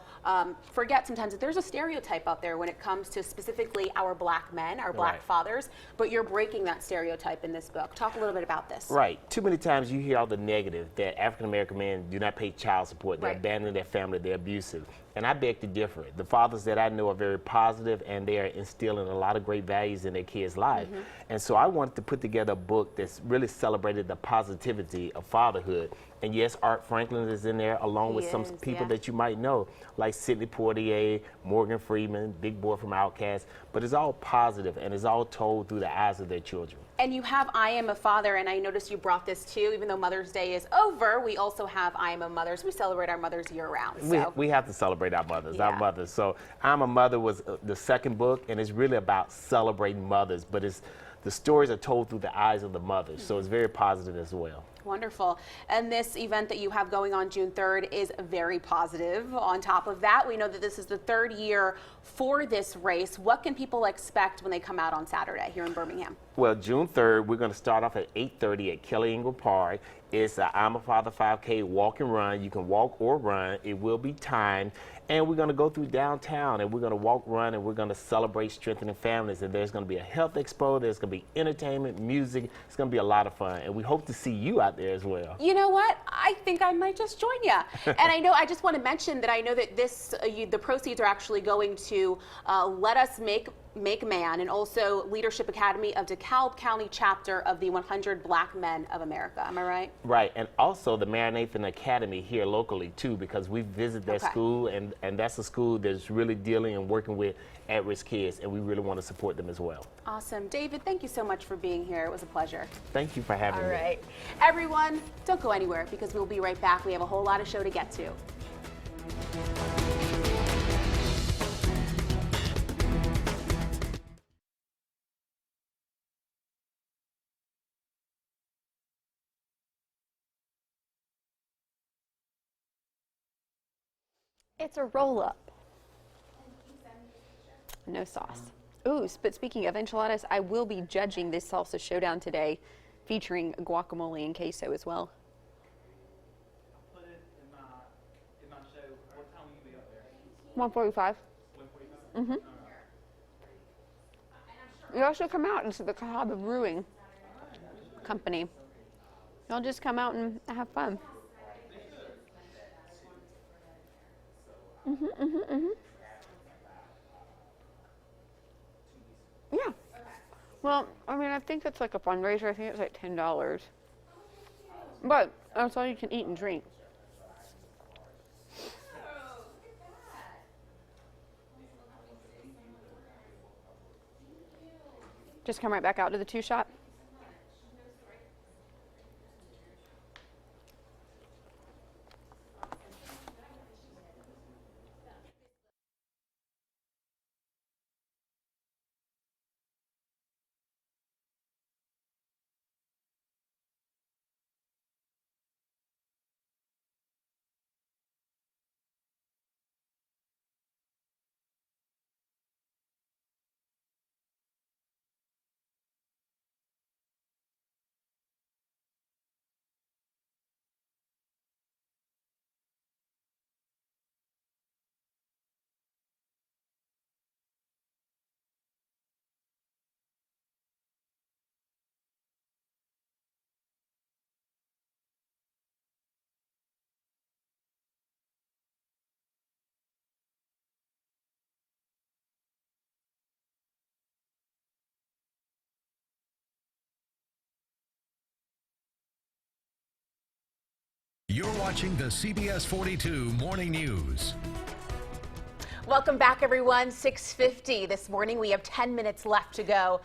forget sometimes that there's a stereotype out there when it comes to specifically our black men, our black fathers, but you're breaking that stereotype in this book. Talk a little bit about this. Right. Too many times you hear all the negative that African American men do not pay child support, they abandon their family, they're abusive. And I beg to differ. The fathers that I know are very positive, and they are instilling a lot of great values in their kids' life. And so I wanted to put together a book that's really celebrated the positivity of fatherhood. And yes, Art Franklin is in there, along with some people that you might know, like Sidney Poitier, Morgan Freeman, Big Boy from Outkast. But it's all positive, and it's all told through the eyes of their children. And you have I Am a Father, and I noticed you brought this too. Even though Mother's Day is over, we also have I Am a Mothers. We celebrate our mothers year-round. So. We have to celebrate our mothers, So I'm a Mother was the second book, and it's really about celebrating mothers, but the stories are told through the eyes of the mothers, so it's very positive as well. Wonderful. And this event that you have going on June 3rd is very positive. On top of that, we know that this is the 3rd year for this race. What can people expect when they come out on Saturday here in Birmingham? Well, June 3rd, we're going to start off at 8:30 at Kelly Ingle Park. It's a I'm a Father 5K walk and run. You can walk or run. It will be timed. And we're going to go through downtown, and we're going to walk, run, and we're going to celebrate strengthening families. And there's going to be a health expo. There's going to be entertainment, music. It's going to be a lot of fun. And we hope to see you out there as well. You know what? I think I might just join you. And I just want to mention that I know that this, the proceeds are actually going to Let Us Make Man, and also Leadership Academy of DeKalb County chapter of the 100 Black Men of America. Am I right? Right, and also the Maranathan Academy here locally too, because we visit that school, and that's a school that's really dealing and working with at-risk kids, and we really want to support them as well. Awesome. David, thank you so much for being here. It was a pleasure. Thank you for having me. All right. Everyone, don't go anywhere, because we'll be right back. We have a whole lot of show to get to. It's a roll-up. No sauce. Ooh, but speaking of enchiladas, I will be judging this salsa showdown today, featuring guacamole and queso as well. I'll put it in my show. What time will you be up there? 1:45. 1:45? Mm-hmm. Y'all should come out and see the Cahaba Brewing Company. Y'all just come out and have fun. Yeah. Well, I mean, I think it's like a fundraiser. I think it's like $10. But that's all you can eat and drink. Just come right back out to the 2 shop. You're watching the CBS 42 Morning News. Welcome back, everyone. 6:50 this morning. We have 10 minutes left to go.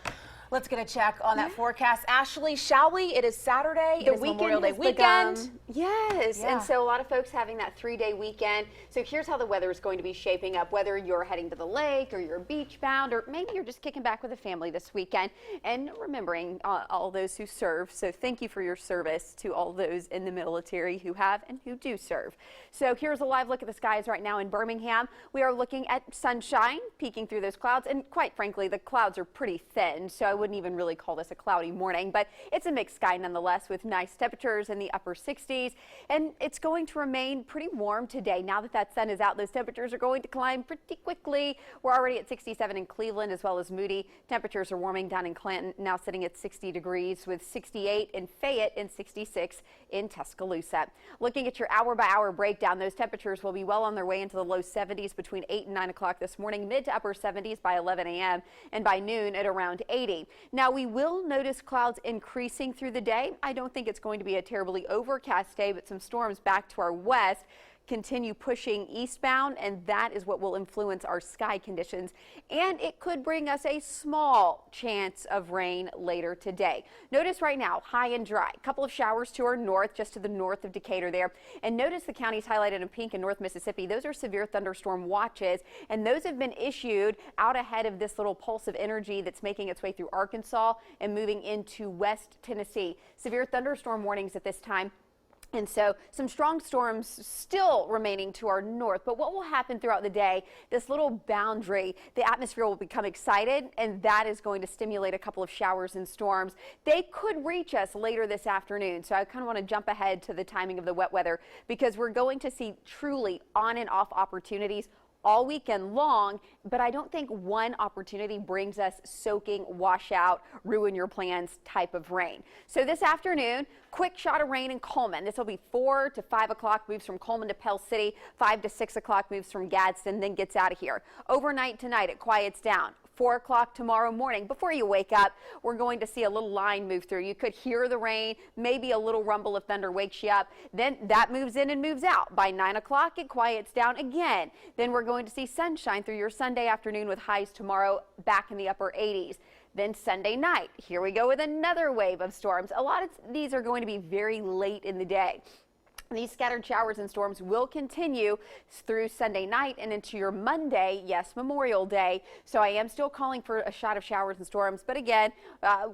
Let's get a check on that forecast. Ashley, shall we? It is Saturday. It is Memorial Day weekend. Yes, and so a lot of folks having that 3-day weekend. So here's how the weather is going to be shaping up, whether you're heading to the lake or you're beach bound, or maybe you're just kicking back with a family this weekend. And remembering all those who serve. So thank you for your service to all those in the military who have and who do serve. So here's a live look at the skies right now in Birmingham. We are looking at sunshine peeking through those clouds, and quite frankly, the clouds are pretty thin, so I wouldn't even really call this a cloudy morning, but it's a mixed sky nonetheless with nice temperatures in the upper 60s, and it's going to remain pretty warm today. Now that that sun is out, those temperatures are going to climb pretty quickly. We're already at 67 in Cleveland as well as Moody. Temperatures are warming down in Clanton, now sitting at 60 degrees with 68 in Fayette and 66 in Tuscaloosa. Looking at your hour-by-hour breakdown, those temperatures will be well on their way into the low 70s between 8 and 9 o'clock this morning, mid to upper 70s by 11 a.m. and by noon at around 80. Now, we will notice clouds increasing through the day. I don't think it's going to be a terribly overcast day, but some storms back to our west continue pushing eastbound, and that is what will influence our sky conditions, and it could bring us a small chance of rain later today. Notice right now, high and dry. A couple of showers to our north, just to the north of Decatur there, and notice the counties highlighted in pink in North Mississippi. Those are severe thunderstorm watches, and those have been issued out ahead of this little pulse of energy that's making its way through Arkansas and moving into West Tennessee. Severe thunderstorm warnings at this time. And so some strong storms still remaining to our north. But what will happen throughout the day, this little boundary, the atmosphere will become excited, and that is going to stimulate a couple of showers and storms. They could reach us later this afternoon. So I kind of want to jump ahead to the timing of the wet weather, because we're going to see truly on and off opportunities all weekend long, but I don't think one opportunity brings us soaking, washout, ruin your plans type of rain. So this afternoon, quick shot of rain in Coleman. This will be 4 to 5 o'clock, moves from Coleman to Pell City. 5 to 6 o'clock moves from Gadsden, then gets out of here. Overnight tonight, it quiets down. 4 o'clock tomorrow morning, before you wake up, we're going to see a little line move through. You could hear the rain, maybe a little rumble of thunder wakes you up. Then that moves in and moves out. By 9 o'clock, it quiets down again. Then we're going to see sunshine through your Sunday afternoon with highs tomorrow back in the upper 80s. Then Sunday night, here we go with another wave of storms. A lot of these are going to be very late in the day. These scattered showers and storms will continue through Sunday night and into your Monday, yes, Memorial Day. So I am still calling for a shot of showers and storms, but again,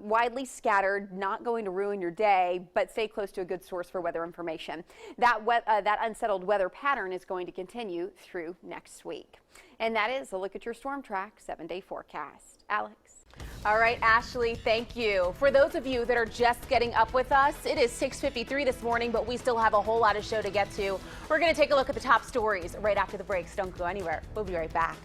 widely scattered, not going to ruin your day, but stay close to a good source for weather information. That unsettled weather pattern is going to continue through next week. And that is a look at your Storm Track 7-day forecast. Alex. All right, Ashley, thank you. For those of you that are just getting up with us, it is 6:53 this morning, but we still have a whole lot of show to get to. We're going to take a look at the top stories right after the breaks. Don't go anywhere. We'll be right back.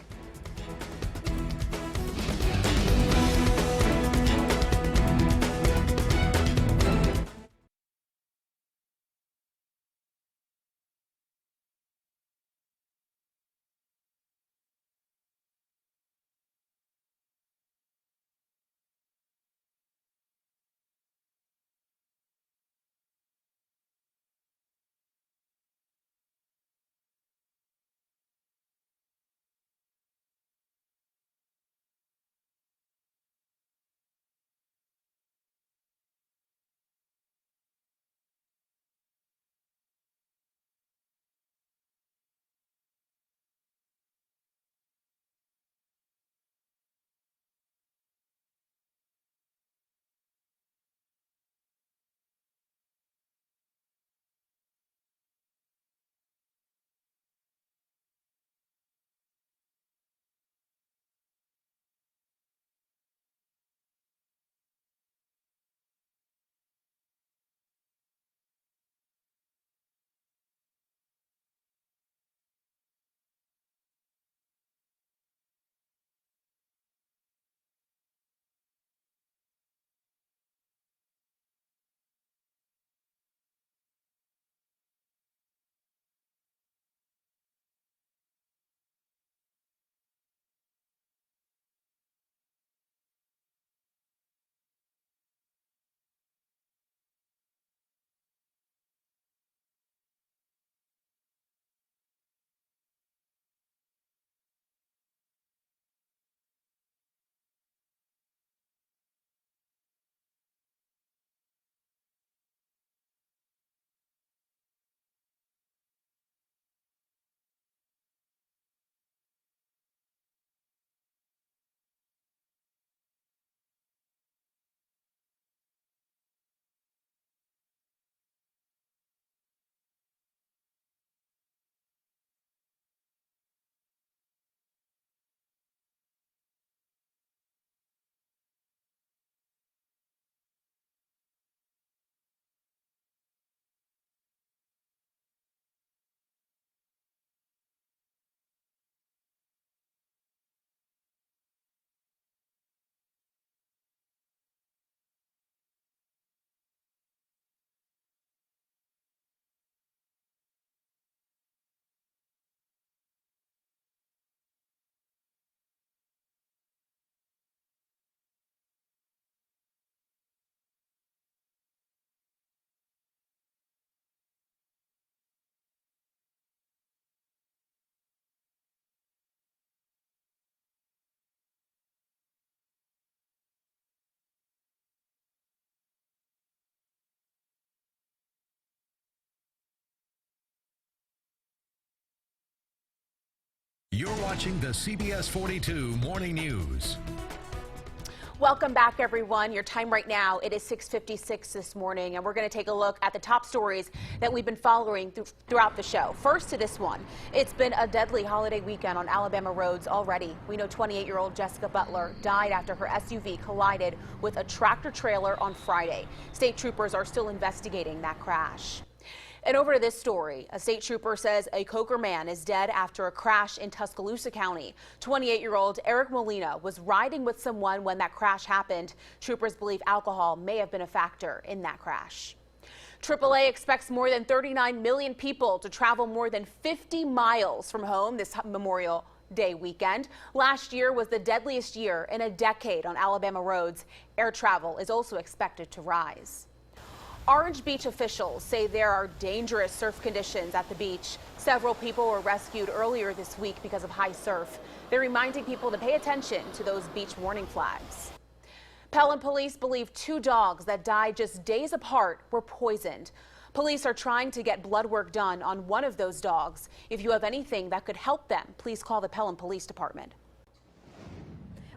You're watching the CBS 42 Morning News. Welcome back, everyone. Your time right now, it is 6:56 this morning, and we're going to take a look at the top stories that we've been following throughout the show. First to this one. It's been a deadly holiday weekend on Alabama roads already. We know 28-year-old Jessica Butler died after her SUV collided with a tractor trailer on Friday. State troopers are still investigating that crash. And over to this story. A state trooper says a Coker man is dead after a crash in Tuscaloosa County. 28-year-old Eric Molina was riding with someone when that crash happened. Troopers believe alcohol may have been a factor in that crash. AAA expects more than 39 million people to travel more than 50 miles from home this Memorial Day weekend. Last year was the deadliest year in a decade on Alabama roads. Air travel is also expected to rise. Orange Beach officials say there are dangerous surf conditions at the beach. Several people were rescued earlier this week because of high surf. They're reminding people to pay attention to those beach warning flags. Pelham police believe 2 dogs that died just days apart were poisoned. Police are trying to get blood work done on one of those dogs. If you have anything that could help them, please call the Pelham Police Department.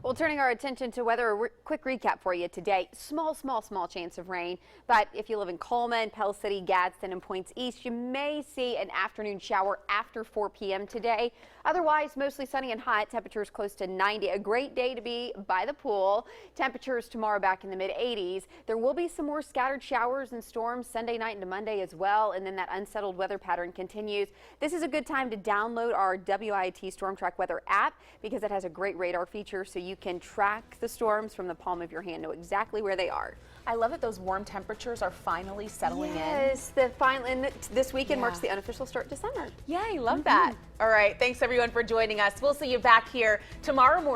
Well, turning our attention to weather, a quick recap for you today. Small chance of rain, but if you live in Coleman, Pell City, Gadsden, and Points East, you may see an afternoon shower after 4 p.m. today. Otherwise, mostly sunny and hot. Temperatures close to 90. A great day to be by the pool. Temperatures tomorrow back in the mid-80s. There will be some more scattered showers and storms Sunday night into Monday as well, and then that unsettled weather pattern continues. This is a good time to download our WIT Storm Track Weather app because it has a great radar feature, so you can track the storms from the palm of your hand, know exactly where they are. I love that those warm temperatures are finally settling in. Yes, this weekend marks the unofficial start to summer. Yay, love that. All right, thanks everyone for joining us. We'll see you back here tomorrow morning.